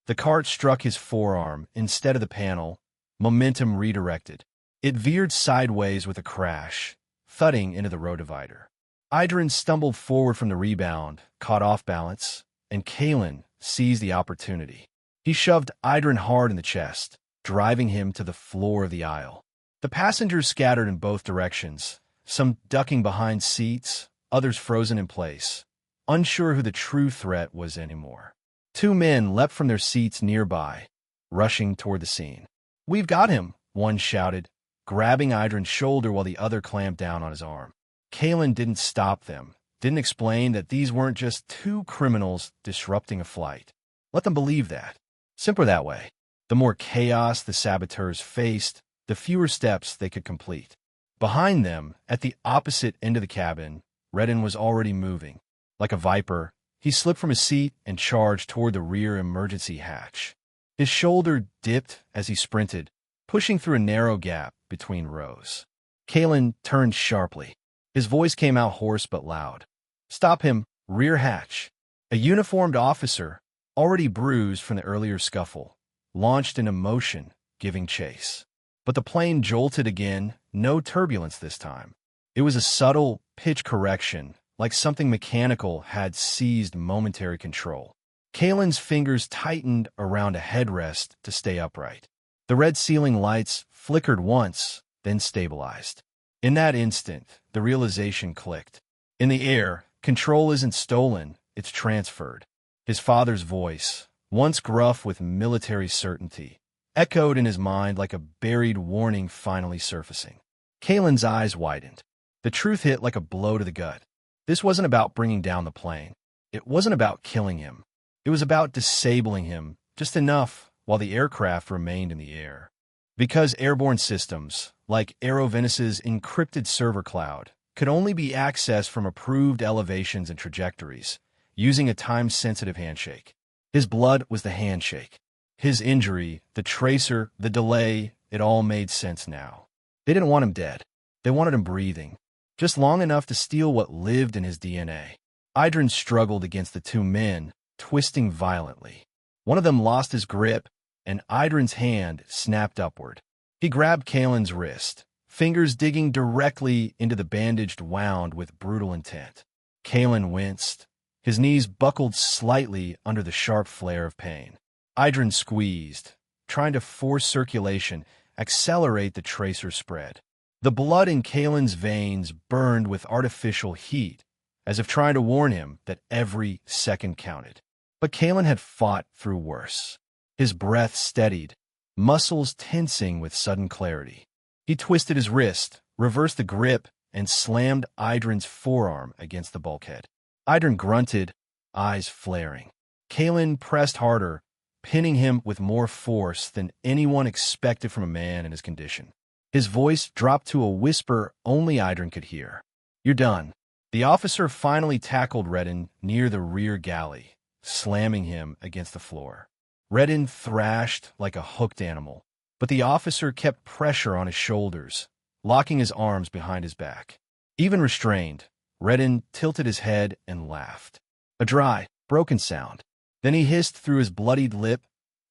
The cart struck his forearm instead of the panel, momentum redirected. It veered sideways with a crash, thudding into the road divider. Idrin stumbled forward from the rebound, caught off balance, and Kalen seized the opportunity. He shoved Idrin hard in the chest, driving him to the floor of the aisle. The passengers scattered in both directions, some ducking behind seats, others frozen in place, unsure who the true threat was anymore. Two men leapt from their seats nearby, rushing toward the scene. "We've got him," one shouted, grabbing Idrin's shoulder while the other clamped down on his arm. Kalen didn't stop them, didn't explain that these weren't just two criminals disrupting a flight. Let them believe that. Simpler that way. The more chaos the saboteurs faced, the fewer steps they could complete. Behind them, at the opposite end of the cabin, Redden was already moving. Like a viper, he slipped from his seat and charged toward the rear emergency hatch. His shoulder dipped as he sprinted, pushing through a narrow gap between rows. Kalen turned sharply. His voice came out hoarse but loud. "Stop him, rear hatch." A uniformed officer, already bruised from the earlier scuffle, launched into motion, giving chase. But the plane jolted again, no turbulence this time. It was a subtle pitch correction, like something mechanical had seized momentary control. Kalen's fingers tightened around a headrest to stay upright. The red ceiling lights flickered once, then stabilized. In that instant, the realization clicked. In the air, control isn't stolen, it's transferred. His father's voice, once gruff with military certainty, echoed in his mind like a buried warning finally surfacing. Kalen's eyes widened. The truth hit like a blow to the gut. This wasn't about bringing down the plane. It wasn't about killing him. It was about disabling him, just enough while the aircraft remained in the air. Because airborne systems, like Aerovenus's encrypted server cloud, could only be accessed from approved elevations and trajectories, using a time-sensitive handshake. His blood was the handshake. His injury, the tracer, the delay, it all made sense now. They didn't want him dead. They wanted him breathing, just long enough to steal what lived in his DNA. Idrin struggled against the two men, twisting violently. One of them lost his grip, and Idrin's hand snapped upward. He grabbed Kalen's wrist, fingers digging directly into the bandaged wound with brutal intent. Kalen winced. His knees buckled slightly under the sharp flare of pain. Idrin squeezed, trying to force circulation, accelerate the tracer spread. The blood in Kalen's veins burned with artificial heat as if trying to warn him that every second counted. But Kalen had fought through worse. His breath steadied, muscles tensing with sudden clarity. He twisted his wrist, reversed the grip, and slammed Idrin's forearm against the bulkhead. Idrin grunted, eyes flaring. Kalen pressed harder, pinning him with more force than anyone expected from a man in his condition. His voice dropped to a whisper only Idrin could hear. "You're done." The officer finally tackled Redden near the rear galley, slamming him against the floor. Redden thrashed like a hooked animal, but the officer kept pressure on his shoulders, locking his arms behind his back. Even restrained, Redden tilted his head and laughed. A dry, broken sound. Then he hissed through his bloodied lip,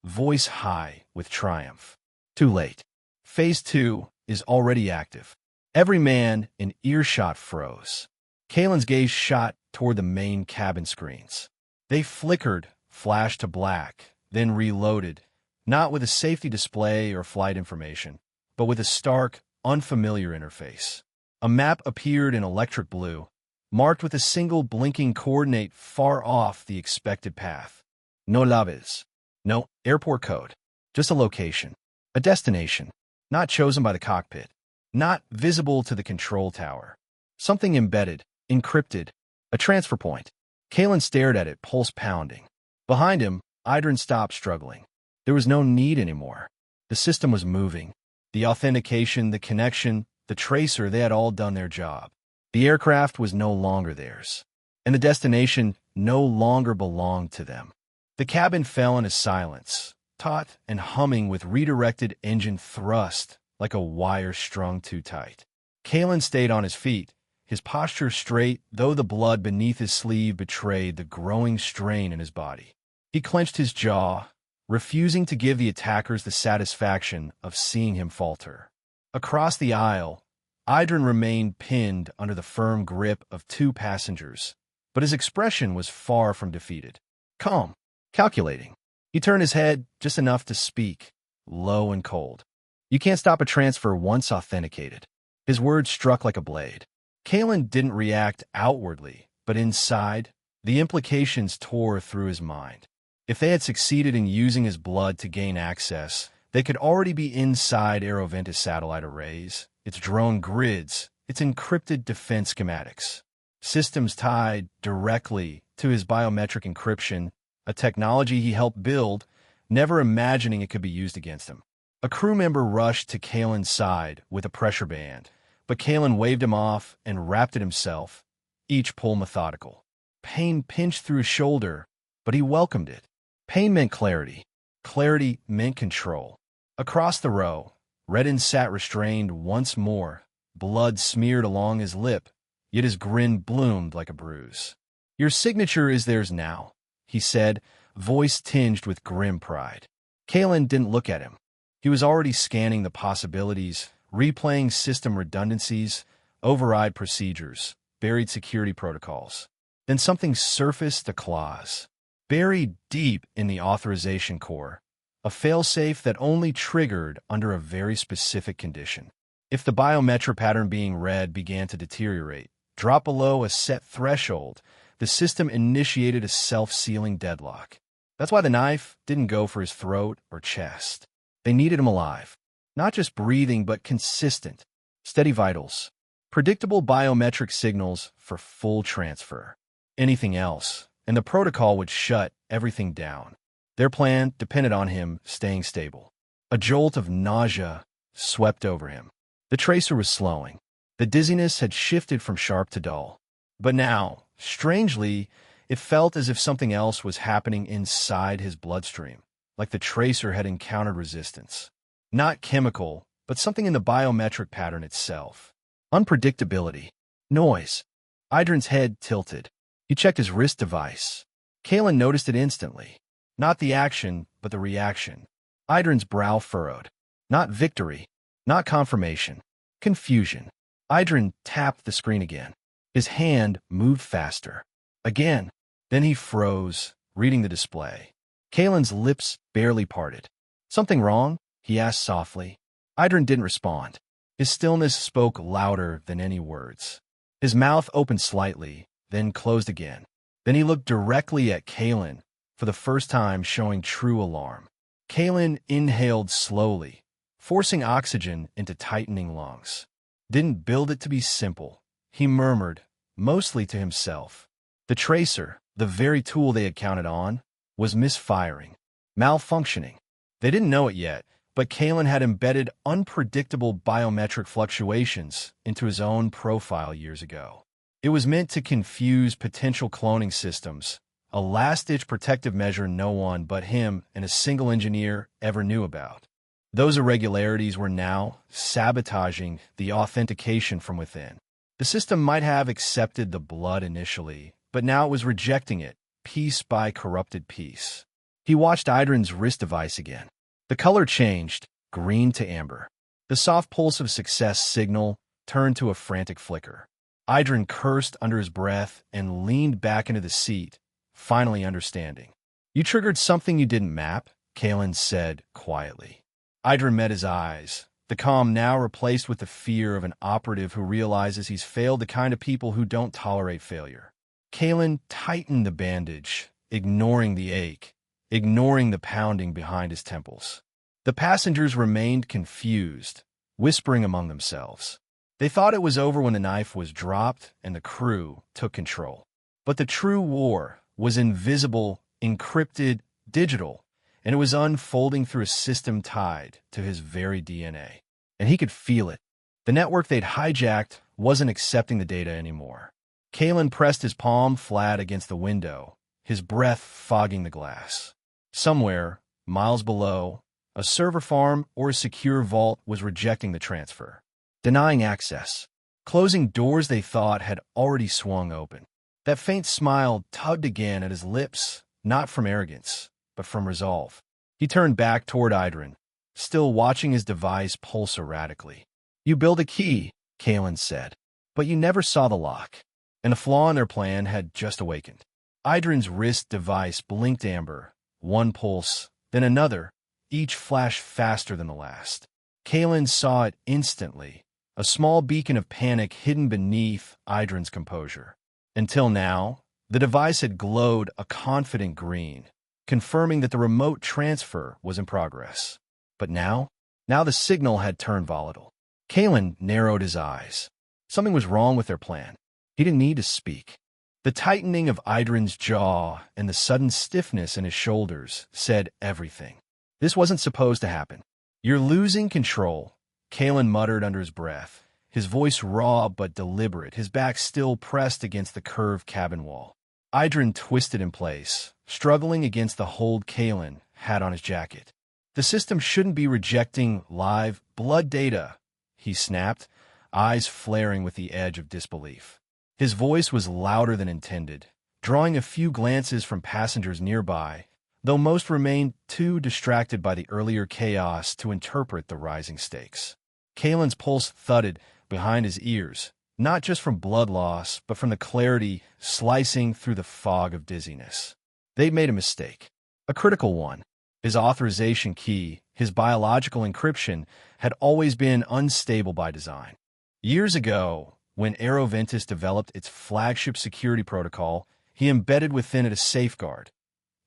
voice high with triumph. "Too late. Phase 2 is already active." Every man in earshot froze. Kalen's gaze shot toward the main cabin screens. They flickered, flashed to black, then reloaded, not with a safety display or flight information, but with a stark, unfamiliar interface. A map appeared in electric blue, marked with a single blinking coordinate far off the expected path. No laves. No airport code. Just a location. A destination. Not chosen by the cockpit. Not visible to the control tower. Something embedded, encrypted. A transfer point. Kalen stared at it, pulse pounding. Behind him, Idrin stopped struggling. There was no need anymore. The system was moving. The authentication, the connection, the tracer, they had all done their job. The aircraft was no longer theirs, and the destination no longer belonged to them. The cabin fell into silence, taut and humming with redirected engine thrust like a wire strung too tight. Kalen stayed on his feet, his posture straight, though the blood beneath his sleeve betrayed the growing strain in his body. He clenched his jaw, refusing to give the attackers the satisfaction of seeing him falter. Across the aisle, Idrin remained pinned under the firm grip of two passengers, but his expression was far from defeated. Calm, calculating. He turned his head just enough to speak, low and cold. "You can't stop a transfer once authenticated." His words struck like a blade. Kalen didn't react outwardly, but inside, the implications tore through his mind. If they had succeeded in using his blood to gain access, they could already be inside Aeroventus satellite arrays, its drone grids, its encrypted defense schematics. Systems tied directly to his biometric encryption, a technology he helped build, never imagining it could be used against him. A crew member rushed to Kalen's side with a pressure band, but Kalen waved him off and wrapped it himself, each pull methodical. Pain pinched through his shoulder, but he welcomed it. Pain meant clarity. Clarity meant control. Across the row, Redden sat restrained once more, blood smeared along his lip, yet his grin bloomed like a bruise. "Your signature is theirs now," he said, voice tinged with grim pride. Kalen didn't look at him. He was already scanning the possibilities, replaying system redundancies, override procedures, buried security protocols. Then something surfaced, a clause. Buried deep in the authorization core, a failsafe that only triggered under a very specific condition. If the biometric pattern being read began to deteriorate, drop below a set threshold, the system initiated a self-sealing deadlock. That's why the knife didn't go for his throat or chest. They needed him alive. Not just breathing, but consistent, steady vitals, predictable biometric signals for full transfer. Anything else, and the protocol would shut everything down. Their plan depended on him staying stable. A jolt of nausea swept over him. The tracer was slowing. The dizziness had shifted from sharp to dull. But now, strangely, it felt as if something else was happening inside his bloodstream, like the tracer had encountered resistance. Not chemical, but something in the biometric pattern itself. Unpredictability. Noise. Idrin's head tilted. He checked his wrist device. Kalen noticed it instantly. Not the action, but the reaction. Idrin's brow furrowed. Not victory. Not confirmation. Confusion. Idrin tapped the screen again. His hand moved faster. Again. Then he froze, reading the display. Kalen's lips barely parted. "Something wrong?" he asked softly. Idrin didn't respond. His stillness spoke louder than any words. His mouth opened slightly, then closed again. Then he looked directly at Kalen, for the first time showing true alarm. Kalen inhaled slowly, forcing oxygen into tightening lungs. Didn't build it to be simple, he murmured, mostly to himself. The tracer, the very tool they had counted on, was misfiring, malfunctioning. They didn't know it yet, but Kalen had embedded unpredictable biometric fluctuations into his own profile years ago. It was meant to confuse potential cloning systems, a last-ditch protective measure no one but him and a single engineer ever knew about. Those irregularities were now sabotaging the authentication from within. The system might have accepted the blood initially, but now it was rejecting it, piece by corrupted piece. He watched Idrin's wrist device again. The color changed, green to amber. The soft pulse of success signal turned to a frantic flicker. Idrin cursed under his breath and leaned back into the seat, finally understanding. "You triggered something you didn't map," Kalen said quietly. Idrin met his eyes, the calm now replaced with the fear of an operative who realizes he's failed the kind of people who don't tolerate failure. Kalen tightened the bandage, ignoring the ache, ignoring the pounding behind his temples. The passengers remained confused, whispering among themselves. They thought it was over when the knife was dropped and the crew took control. But the true war was invisible, encrypted, digital, and it was unfolding through a system tied to his very DNA. And he could feel it. The network they'd hijacked wasn't accepting the data anymore. Kalen pressed his palm flat against the window, his breath fogging the glass. Somewhere, miles below, a server farm or a secure vault was rejecting the transfer, denying access, closing doors they thought had already swung open. That faint smile tugged again at his lips, not from arrogance, but from resolve. He turned back toward Idrin, still watching his device pulse erratically. "You built a key," Kalen said, "but you never saw the lock." And a flaw in their plan had just awakened. Idrin's wrist device blinked amber, one pulse, then another, each flashed faster than the last. Kalen saw it instantly, a small beacon of panic hidden beneath Idrin's composure. Until now, the device had glowed a confident green, confirming that the remote transfer was in progress. But now the signal had turned volatile. Kalen narrowed his eyes. Something was wrong with their plan. He didn't need to speak. The tightening of Idrin's jaw and the sudden stiffness in his shoulders said everything. This wasn't supposed to happen. "You're losing control," Kalen muttered under his breath, his voice raw but deliberate, his back still pressed against the curved cabin wall. Idrin twisted in place, struggling against the hold Kalen had on his jacket. "The system shouldn't be rejecting live blood data," he snapped, eyes flaring with the edge of disbelief. His voice was louder than intended, drawing a few glances from passengers nearby, though most remained too distracted by the earlier chaos to interpret the rising stakes. Kalen's pulse thudded behind his ears, not just from blood loss, but from the clarity slicing through the fog of dizziness. They'd made a mistake, a critical one. His authorization key, his biological encryption, had always been unstable by design. Years ago, when Aeroventus developed its flagship security protocol, he embedded within it a safeguard,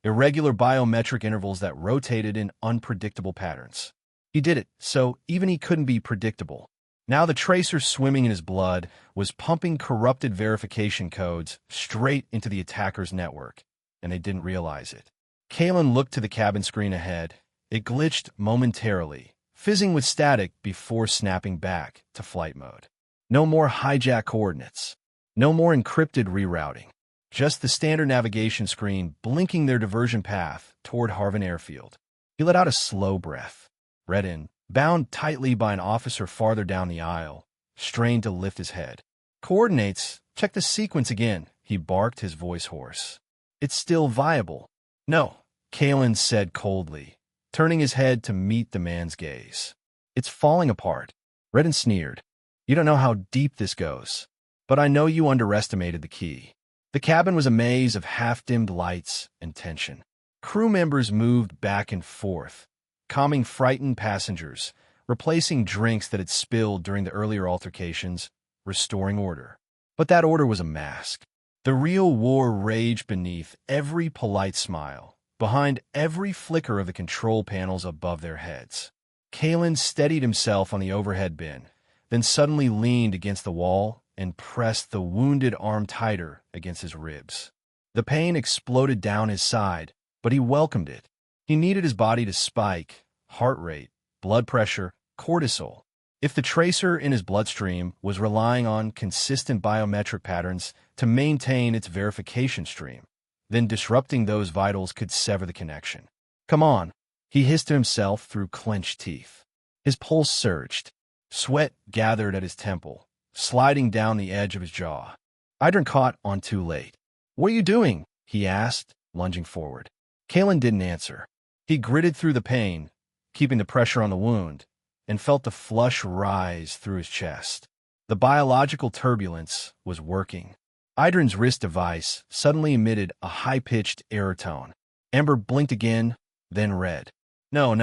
irregular biometric intervals that rotated in unpredictable patterns. He did it so even he couldn't be predictable. Now the tracer swimming in his blood was pumping corrupted verification codes straight into the attacker's network, and they didn't realize it. Kalen looked to the cabin screen ahead. It glitched momentarily, fizzing with static before snapping back to flight mode. No more hijack coordinates. No more encrypted rerouting. Just the standard navigation screen blinking their diversion path toward Harvin Airfield. He let out a slow breath. Redin, bound tightly by an officer farther down the aisle, strained to lift his head. "Coordinates, check the sequence again," he barked, his voice hoarse. "It's still viable." "No," Kalen said coldly, turning his head to meet the man's gaze. "It's falling apart." Redin sneered. "You don't know how deep this goes, but I know you underestimated the key." The cabin was a maze of half-dimmed lights and tension. Crew members moved back and forth, calming frightened passengers, replacing drinks that had spilled during the earlier altercations, restoring order. But that order was a mask. The real war raged beneath every polite smile, behind every flicker of the control panels above their heads. Kalen steadied himself on the overhead bin, then suddenly leaned against the wall and pressed the wounded arm tighter against his ribs. The pain exploded down his side, but he welcomed it. He needed his body to spike, heart rate, blood pressure, cortisol. If the tracer in his bloodstream was relying on consistent biometric patterns to maintain its verification stream, then disrupting those vitals could sever the connection. "Come on," he hissed to himself through clenched teeth. His pulse surged. Sweat gathered at his temple, sliding down the edge of his jaw. Idrin caught on too late. "What are you doing?" he asked, lunging forward. Kalen didn't answer. He gritted through the pain, keeping the pressure on the wound, and felt the flush rise through his chest. The biological turbulence was working. Idrin's wrist device suddenly emitted a high-pitched error tone. Amber blinked again, then red. No.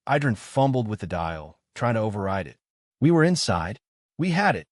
Idrin fumbled with the dial, trying to override it. "We were inside. We had it."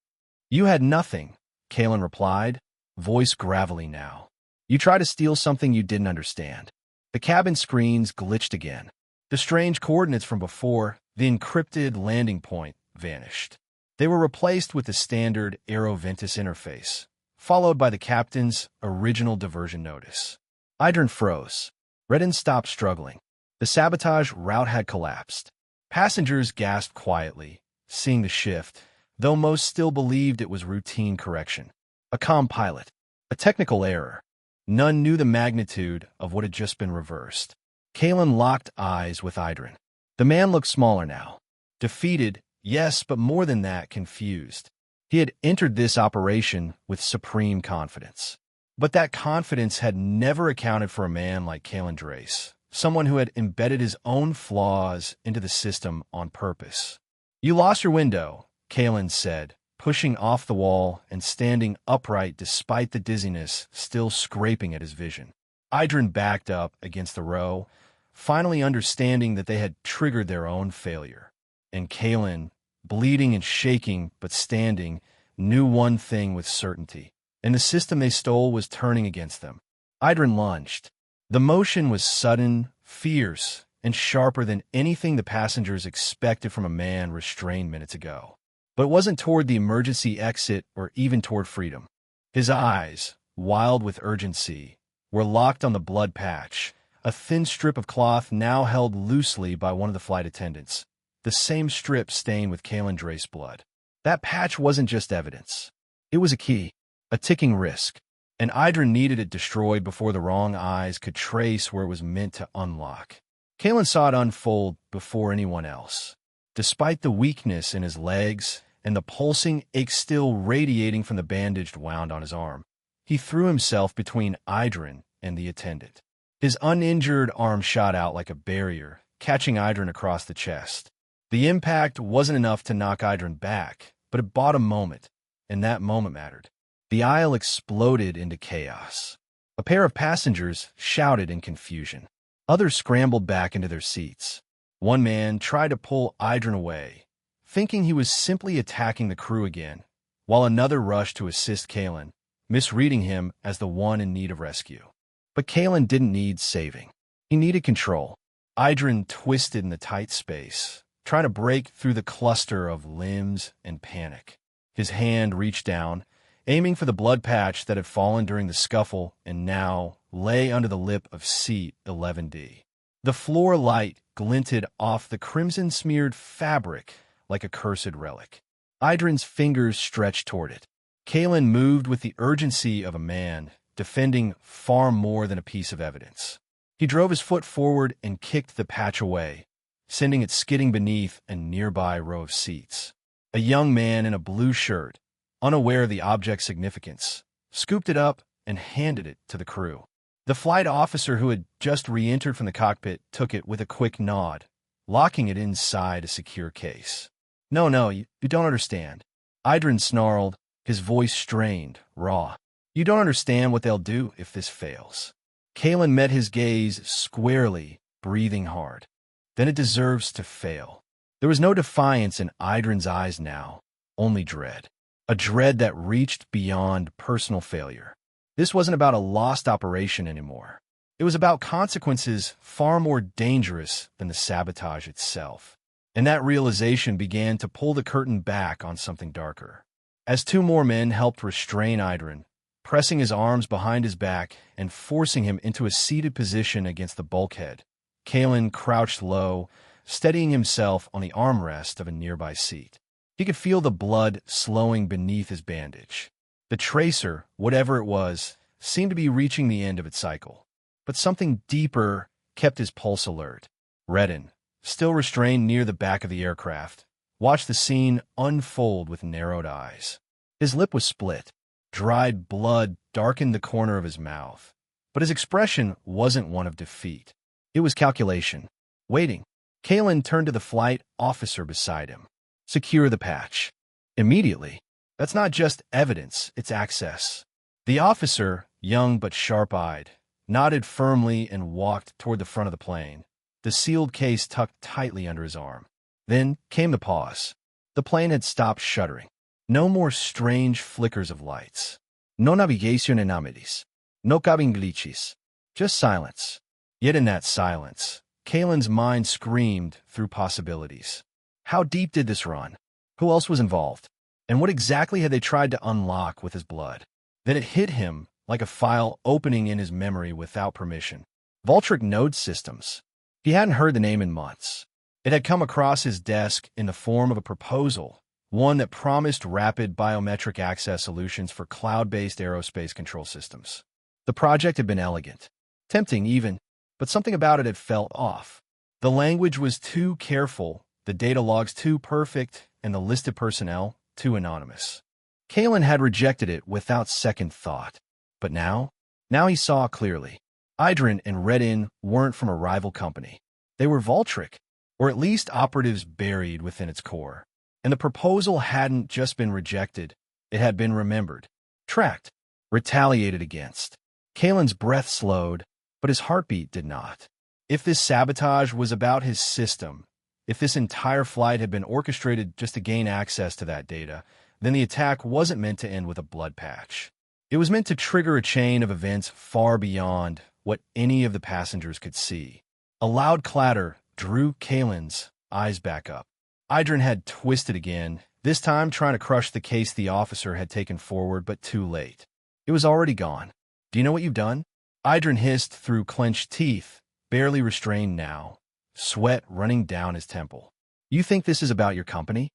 "You had nothing," Kalen replied, voice gravelly now. "You tried to steal something you didn't understand." The cabin screens glitched again. The strange coordinates from before, the encrypted landing point, vanished. They were replaced with the standard Aero Ventus interface, followed by the captain's original diversion notice. Idrin froze. Redden stopped struggling. The sabotage route had collapsed. Passengers gasped quietly, seeing the shift, though most still believed it was routine correction. A comm pilot. A technical error. None knew the magnitude of what had just been reversed. Kalen locked eyes with Idrin. The man looked smaller now. Defeated, yes, but more than that, confused. He had entered this operation with supreme confidence. But that confidence had never accounted for a man like Kalen Drace, someone who had embedded his own flaws into the system on purpose. "You lost your window," Kalen said, pushing off the wall and standing upright despite the dizziness still scraping at his vision. Idrin backed up against the row, finally understanding that they had triggered their own failure. And Kalen, bleeding and shaking but standing, knew one thing with certainty, and the system they stole was turning against them. Idrin lunged. The motion was sudden, fierce, and sharper than anything the passengers expected from a man restrained minutes ago. But it wasn't toward the emergency exit or even toward freedom. His eyes, wild with urgency, were locked on the blood patch, a thin strip of cloth now held loosely by one of the flight attendants, the same strip stained with Kalen Drace's blood. That patch wasn't just evidence. It was a key, a ticking risk, and Idrin needed it destroyed before the wrong eyes could trace where it was meant to unlock. Kalen saw it unfold before anyone else. Despite the weakness in his legs and the pulsing ache still radiating from the bandaged wound on his arm, he threw himself between Idrin and the attendant. His uninjured arm shot out like a barrier, catching Idrin across the chest. The impact wasn't enough to knock Idrin back, but it bought a moment, and that moment mattered. The aisle exploded into chaos. A pair of passengers shouted in confusion. Others scrambled back into their seats. One man tried to pull Idrin away, thinking he was simply attacking the crew again, while another rushed to assist Kalen, misreading him as the one in need of rescue. But Kalen didn't need saving. He needed control. Idrin twisted in the tight space, trying to break through the cluster of limbs and panic. His hand reached down, aiming for the blood patch that had fallen during the scuffle and now lay under the lip of seat 11D. The floor light glinted off the crimson-smeared fabric like a cursed relic. Idrin's fingers stretched toward it. Kalen moved with the urgency of a man, defending far more than a piece of evidence. He drove his foot forward and kicked the patch away, sending it skidding beneath a nearby row of seats. A young man in a blue shirt, unaware of the object's significance, scooped it up and handed it to the crew. The flight officer who had just re-entered from the cockpit took it with a quick nod, locking it inside a secure case. No, you don't understand. Idrin snarled, his voice strained, raw. You don't understand what they'll do if this fails. Kalen met his gaze squarely, breathing hard. Then it deserves to fail. There was no defiance in Idrin's eyes now, only dread. A dread that reached beyond personal failure. This wasn't about a lost operation anymore. It was about consequences far more dangerous than the sabotage itself. And that realization began to pull the curtain back on something darker. As two more men helped restrain Idrin, pressing his arms behind his back and forcing him into a seated position against the bulkhead, Kalen crouched low, steadying himself on the armrest of a nearby seat. He could feel the blood slowing beneath his bandage. The tracer, whatever it was, seemed to be reaching the end of its cycle. But something deeper kept his pulse alert. Redden, still restrained near the back of the aircraft, watched the scene unfold with narrowed eyes. His lip was split. Dried blood darkened the corner of his mouth. But his expression wasn't one of defeat. It was calculation. Waiting. Kalen turned to the flight officer beside him. Secure the patch. Immediately. That's not just evidence, it's access. The officer, young but sharp-eyed, nodded firmly and walked toward the front of the plane, the sealed case tucked tightly under his arm. Then came the pause. The plane had stopped shuddering. No more strange flickers of lights. No navigation en Amedis. No cabin glitches. Just silence. Yet in that silence, Kalen's mind screamed through possibilities. How deep did this run? Who else was involved? And what exactly had they tried to unlock with his blood? Then it hit him like a file opening in his memory without permission. Voltric node systems. He hadn't heard the name in months. It had come across his desk in the form of a proposal, one that promised rapid biometric access solutions for cloud-based aerospace control systems. The project had been elegant, tempting even, but something about it had felt off. The language was too careful, the data logs too perfect, and the listed personnel too anonymous. Kalen had rejected it without second thought. But now he saw clearly. Idrin and Redin weren't from a rival company. They were Voltric, or at least operatives buried within its core. And the proposal hadn't just been rejected, it had been remembered, tracked, retaliated against. Kalen's breath slowed, but his heartbeat did not. If this sabotage was about his system, if this entire flight had been orchestrated just to gain access to that data, then the attack wasn't meant to end with a blood patch. It was meant to trigger a chain of events far beyond what any of the passengers could see. A loud clatter drew Kalen's eyes back up. Idrin had twisted again, this time trying to crush the case the officer had taken forward, but too late. It was already gone. Do you know what you've done? Idrin hissed through clenched teeth, barely restrained now, sweat running down his temple. You think this is about your company?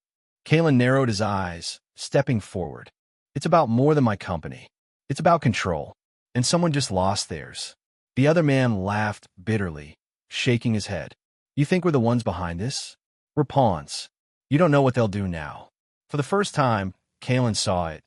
Kalen narrowed his eyes, stepping forward. It's about more than my company. It's about control. And someone just lost theirs. The other man laughed bitterly, shaking his head. You think we're the ones behind this? We're pawns. You don't know what they'll do now. For the first time, Kalen saw it.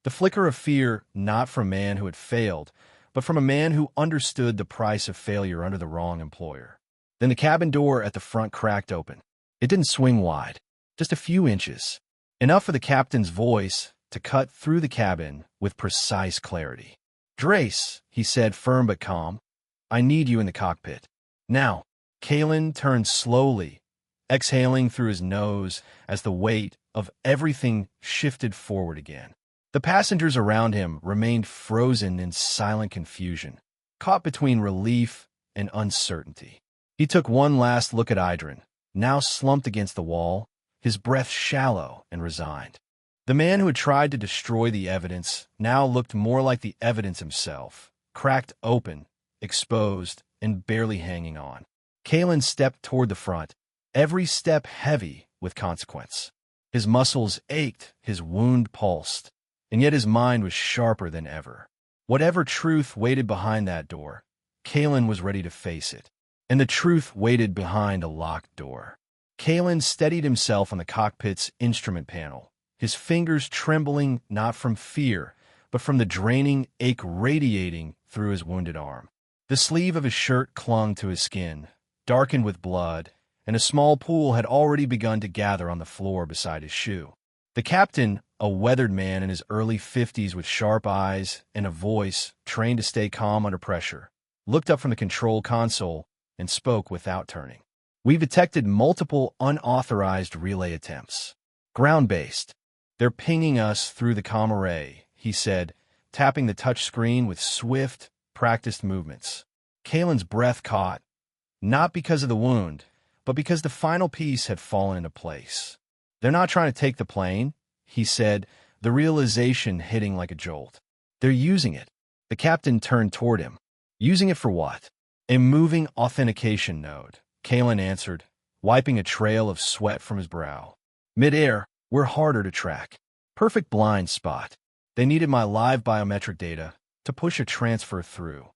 The flicker of fear, not from a man who had failed, but from a man who understood the price of failure under the wrong employer. Then the cabin door at the front cracked open. It didn't swing wide, just a few inches. Enough for the captain's voice to cut through the cabin with precise clarity. Drace, he said, firm but calm. I need you in the cockpit. Now. Kalen turned slowly, exhaling through his nose as the weight of everything shifted forward again. The passengers around him remained frozen in silent confusion, caught between relief and uncertainty. He took one last look at Idrin, now slumped against the wall, his breath shallow and resigned. The man who had tried to destroy the evidence now looked more like the evidence himself, cracked open, exposed, and barely hanging on. Kalen stepped toward the front, every step heavy with consequence. His muscles ached, his wound pulsed, and yet his mind was sharper than ever. Whatever truth waited behind that door, Kalen was ready to face it. And the truth waited behind a locked door. Kalen steadied himself on the cockpit's instrument panel, his fingers trembling not from fear, but from the draining ache radiating through his wounded arm. The sleeve of his shirt clung to his skin, darkened with blood, and a small pool had already begun to gather on the floor beside his shoe. The captain, a weathered man in his early 50s with sharp eyes and a voice trained to stay calm under pressure, looked up from the control console and spoke without turning. We've detected multiple unauthorized relay attempts. Ground-based. They're pinging us through the comm array, he said, tapping the touch screen with swift, practiced movements. Kalen's breath caught, not because of the wound, but because the final piece had fallen into place. "They're not trying to take the plane," he said, the realization hitting like a jolt. "They're using it." The captain turned toward him. "Using it for what?" "A moving authentication node," Kalen answered, wiping a trail of sweat from his brow. "Mid-air, we're harder to track. Perfect blind spot. They needed my live biometric data to push a transfer through."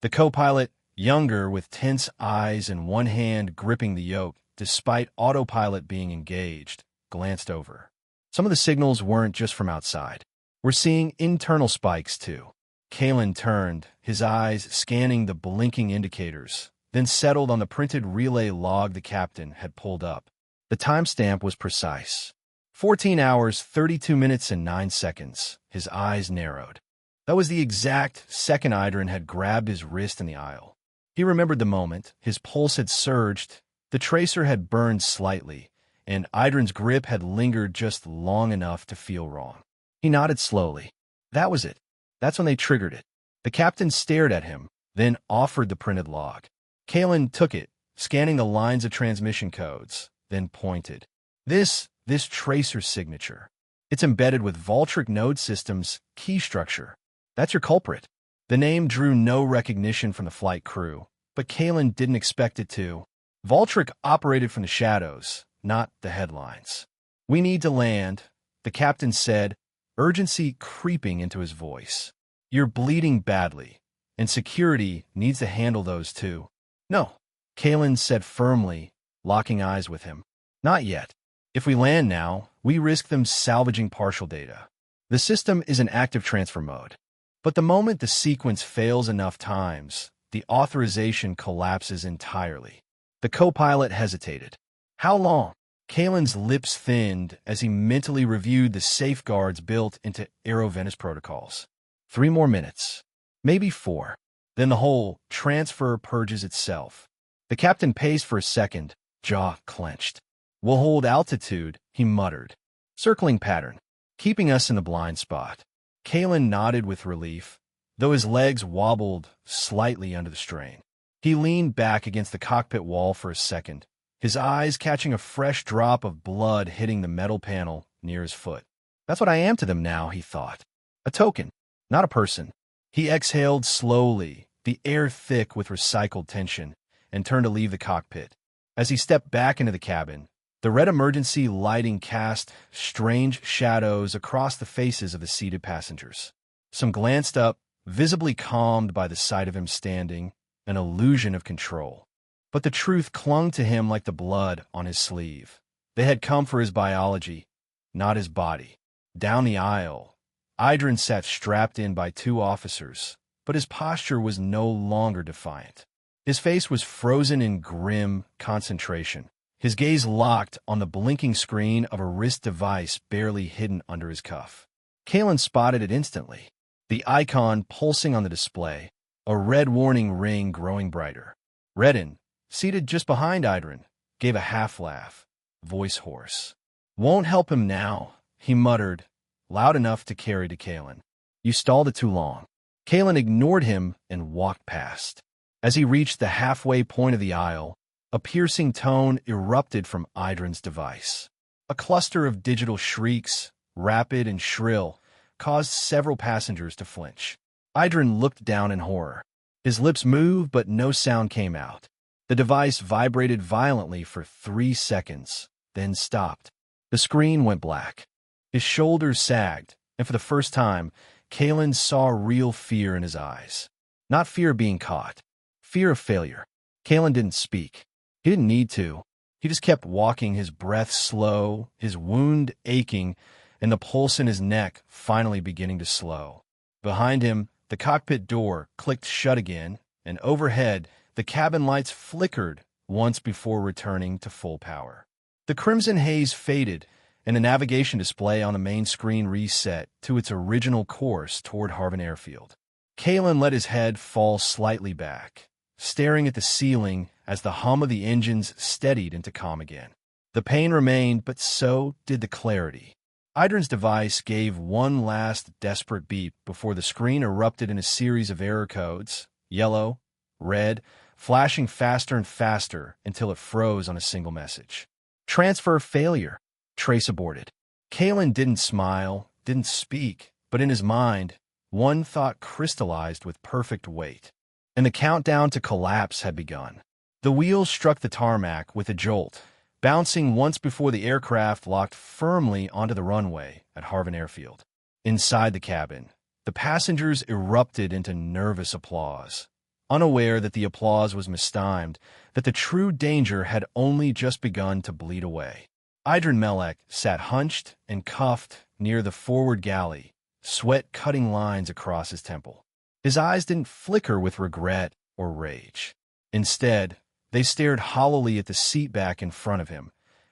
The co-pilot, younger with tense eyes and one hand gripping the yoke, despite autopilot being engaged, glanced over. Some of the signals weren't just from outside. "We're seeing internal spikes, too." Kalen turned, his eyes scanning the blinking indicators, then settled on the printed relay log the captain had pulled up. The timestamp was precise. 14 hours, 32 minutes, and 9 seconds. His eyes narrowed. That was the exact second Idrin had grabbed his wrist in the aisle. He remembered the moment. His pulse had surged, the tracer had burned slightly, and Idrin's grip had lingered just long enough to feel wrong. He nodded slowly. That was it. That's when they triggered it. The captain stared at him, then offered the printed log. Kalen took it, scanning the lines of transmission codes, then pointed. This tracer signature. It's embedded with Valtryk Node Systems' key structure. That's your culprit." The name drew no recognition from the flight crew, but Kalen didn't expect it to. Valtryk operated from the shadows, not the headlines. "We need to land," the captain said, urgency creeping into his voice. "You're bleeding badly, and security needs to handle those too." "No," Kalen said firmly, locking eyes with him. "Not yet. If we land now, we risk them salvaging partial data. The system is in active transfer mode. But the moment the sequence fails enough times, the authorization collapses entirely." The co-pilot hesitated. "How long?" Kalen's lips thinned as he mentally reviewed the safeguards built into Aerovenice protocols. 3 more minutes. Maybe 4. Then the whole transfer purges itself. The captain paced for a second, jaw clenched. "We'll hold altitude," he muttered. "Circling pattern, keeping us in the blind spot." Kalen nodded with relief, though his legs wobbled slightly under the strain. He leaned back against the cockpit wall for a second, his eyes catching a fresh drop of blood hitting the metal panel near his foot. "That's what I am to them now," he thought. "A token, not a person." He exhaled slowly, the air thick with recycled tension, and turned to leave the cockpit. As he stepped back into the cabin, the red emergency lighting cast strange shadows across the faces of the seated passengers. Some glanced up, visibly calmed by the sight of him standing, an illusion of control. But the truth clung to him like the blood on his sleeve. They had come for his biology, not his body. Down the aisle, Idrin sat strapped in by 2 officers, but his posture was no longer defiant. His face was frozen in grim concentration, his gaze locked on the blinking screen of a wrist device barely hidden under his cuff. Kalen spotted it instantly. The icon pulsing on the display, a red warning ring growing brighter. Redden, seated just behind Idrin, gave a half-laugh, voice hoarse. "Won't help him now," he muttered, loud enough to carry to Kalen. "You stalled it too long." Kalen ignored him and walked past. As he reached the halfway point of the aisle, a piercing tone erupted from Idrin's device. A cluster of digital shrieks, rapid and shrill, caused several passengers to flinch. Idrin looked down in horror. His lips moved, but no sound came out. The device vibrated violently for 3 seconds, then stopped. The screen went black. His shoulders sagged, and for the first time, Kalen saw real fear in his eyes. Not fear of being caught. Fear of failure. Kalen didn't speak. He didn't need to. He just kept walking, his breath slow, his wound aching, and the pulse in his neck finally beginning to slow. Behind him, the cockpit door clicked shut again, and overhead, the cabin lights flickered once before returning to full power. The crimson haze faded, and the navigation display on the main screen reset to its original course toward Harvin Airfield. Kalen let his head fall slightly back, staring at the ceiling as the hum of the engines steadied into calm again. The pain remained, but so did the clarity. Idrin's device gave one last desperate beep before the screen erupted in a series of error codes, yellow, red, flashing faster and faster until it froze on a single message. Transfer failure. Trace aborted. Kalen didn't smile, didn't speak, but in his mind, one thought crystallized with perfect weight. And the countdown to collapse had begun. The wheels struck the tarmac with a jolt, bouncing once before the aircraft locked firmly onto the runway at Harvin Airfield. Inside the cabin, the passengers erupted into nervous applause, unaware that the applause was mistimed, that the true danger had only just begun to bleed away. Idrin Melek sat hunched and cuffed near the forward galley, sweat cutting lines across his temple. His eyes didn't flicker with regret or rage. Instead, they stared hollowly at the seat back in front of him,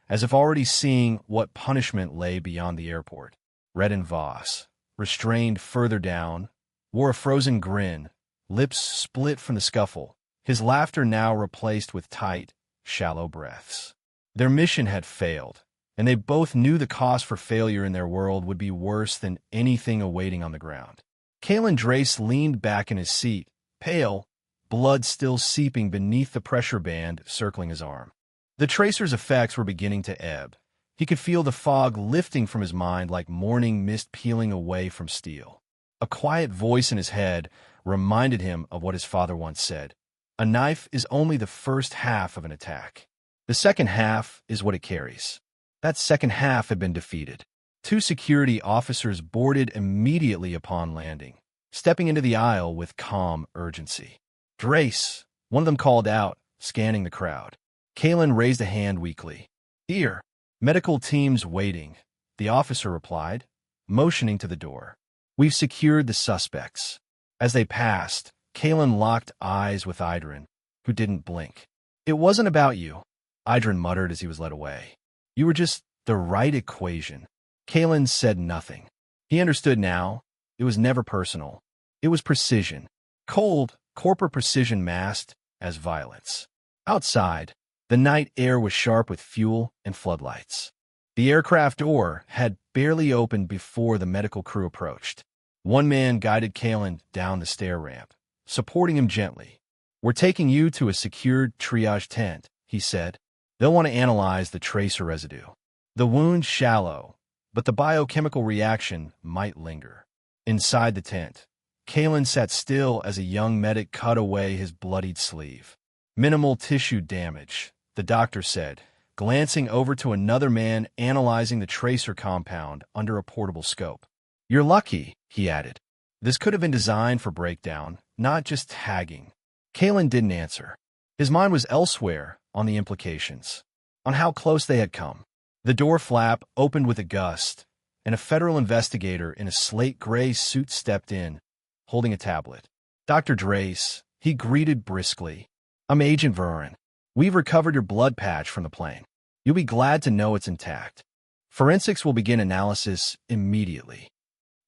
as if already seeing what punishment lay beyond the airport. Redden Voss, restrained further down, wore a frozen grin, lips split from the scuffle, his laughter now replaced with tight, shallow breaths. Their mission had failed, and they both knew the cost for failure in their world would be worse than anything awaiting on the ground. Kalen Drace leaned back in his seat, pale, blood still seeping beneath the pressure band circling his arm. The tracer's effects were beginning to ebb. He could feel the fog lifting from his mind like morning mist peeling away from steel. A quiet voice in his head reminded him of what his father once said. A knife is only the first half of an attack. The second half is what it carries. That second half had been defeated. 2 security officers boarded immediately upon landing, stepping into the aisle with calm urgency. "Drace," one of them called out, scanning the crowd. Kalen raised a hand weakly. "Here. Medical team's waiting," the officer replied, motioning to the door. "We've secured the suspects." As they passed, Kalen locked eyes with Idrin, who didn't blink. "It wasn't about you," Idrin muttered as he was led away. "You were just the right equation." Kalen said nothing. He understood now. It was never personal. It was precision. Cold, corporate precision masked as violence. Outside, the night air was sharp with fuel and floodlights. The aircraft door had barely opened before the medical crew approached. One man guided Kalen down the stair ramp, supporting him gently. "We're taking you to a secured triage tent," he said. "They'll want to analyze the tracer residue. The wound's shallow, but the biochemical reaction might linger." Inside the tent, Kalen sat still as a young medic cut away his bloodied sleeve. "Minimal tissue damage," the doctor said, glancing over to another man analyzing the tracer compound under a portable scope. "You're lucky," he added. "This could have been designed for breakdown, not just tagging." Kalen didn't answer. His mind was elsewhere on the implications, on how close they had come. The door flap opened with a gust, and a federal investigator in a slate-gray suit stepped in, holding a tablet. "Dr. Drace," he greeted briskly. "I'm Agent Vurin. We've recovered your blood patch from the plane. You'll be glad to know it's intact. Forensics will begin analysis immediately."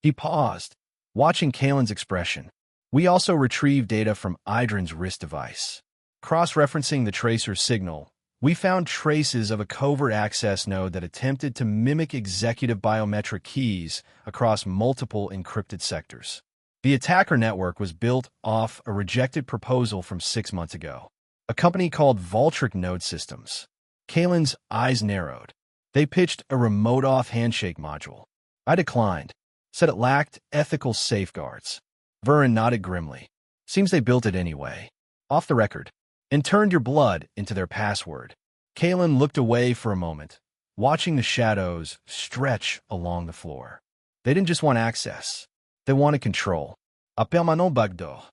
He paused, watching Kalen's expression. "We also retrieved data from Idrin's wrist device. Cross-referencing the tracer's signal, we found traces of a covert access node that attempted to mimic executive biometric keys across multiple encrypted sectors. The attacker network was built off a rejected proposal from 6 months ago, a company called Voltric Node Systems. Kalen's eyes narrowed. They pitched a remote-off handshake module. I declined, said it lacked ethical safeguards. Vurin nodded grimly. "Seems they built it anyway. Off the record. And turned your blood into their password." Kalen looked away for a moment, watching the shadows stretch along the floor. They didn't just want access. They wanted control. "Appelle-moi Bagdo."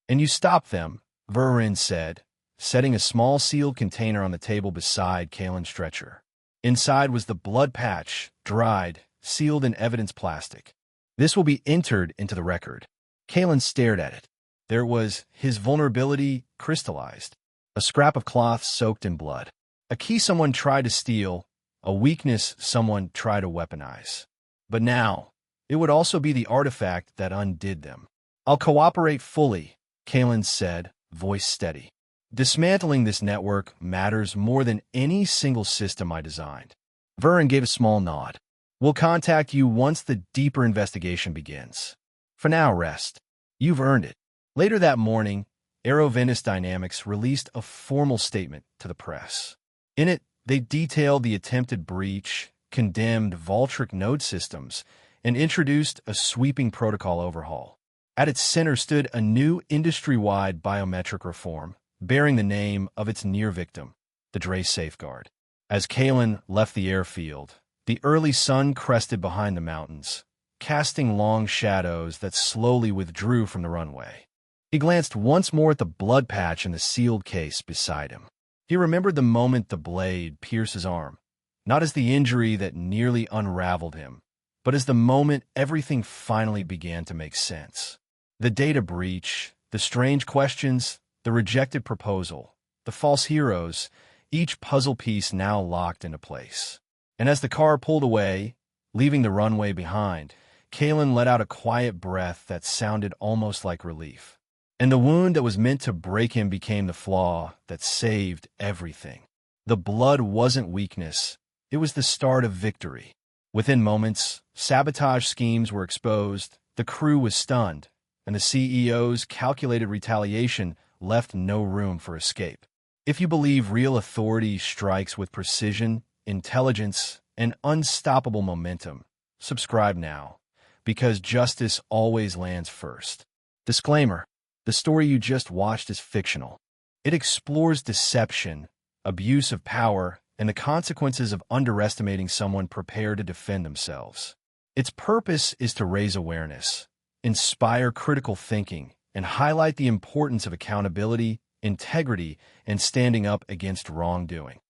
"And you stopped them," Vurin said, setting a small sealed container on the table beside Kalen's stretcher. Inside was the blood patch, dried, sealed in evidence plastic. "This will be entered into the record." Kalen stared at it. There was his vulnerability crystallized. A scrap of cloth soaked in blood. A key someone tried to steal, a weakness someone tried to weaponize. But now, it would also be the artifact that undid them. "I'll cooperate fully," Kalen said, voice steady. "Dismantling this network matters more than any single system I designed." Vurin gave a small nod. We'll contact you once the deeper investigation begins. For now, rest. You've earned it. Later that morning, Venus Dynamics released a formal statement to the press. In it, they detailed the attempted breach, condemned Voltric node systems, and introduced a sweeping protocol overhaul. At its center stood a new industry-wide biometric reform, bearing the name of its near victim, the Dre Safeguard. As Kalen left the airfield, the early sun crested behind the mountains, casting long shadows that slowly withdrew from the runway. He glanced once more at the blood patch in the sealed case beside him. He remembered the moment the blade pierced his arm, not as the injury that nearly unraveled him, but as the moment everything finally began to make sense. The data breach, the strange questions, the rejected proposal, the false heroes, each puzzle piece now locked into place. And as the car pulled away, leaving the runway behind, Kalen let out a quiet breath that sounded almost like relief. And the wound that was meant to break him became the flaw that saved everything. The blood wasn't weakness, it was the start of victory. Within moments, sabotage schemes were exposed, the crew was stunned, and the CEO's calculated retaliation left no room for escape. If you believe real authority strikes with precision, intelligence, and unstoppable momentum, subscribe now, because justice always lands first. Disclaimer: the story you just watched is fictional. It explores deception, abuse of power, and the consequences of underestimating someone prepared to defend themselves. Its purpose is to raise awareness, inspire critical thinking, and highlight the importance of accountability, integrity, and standing up against wrongdoing.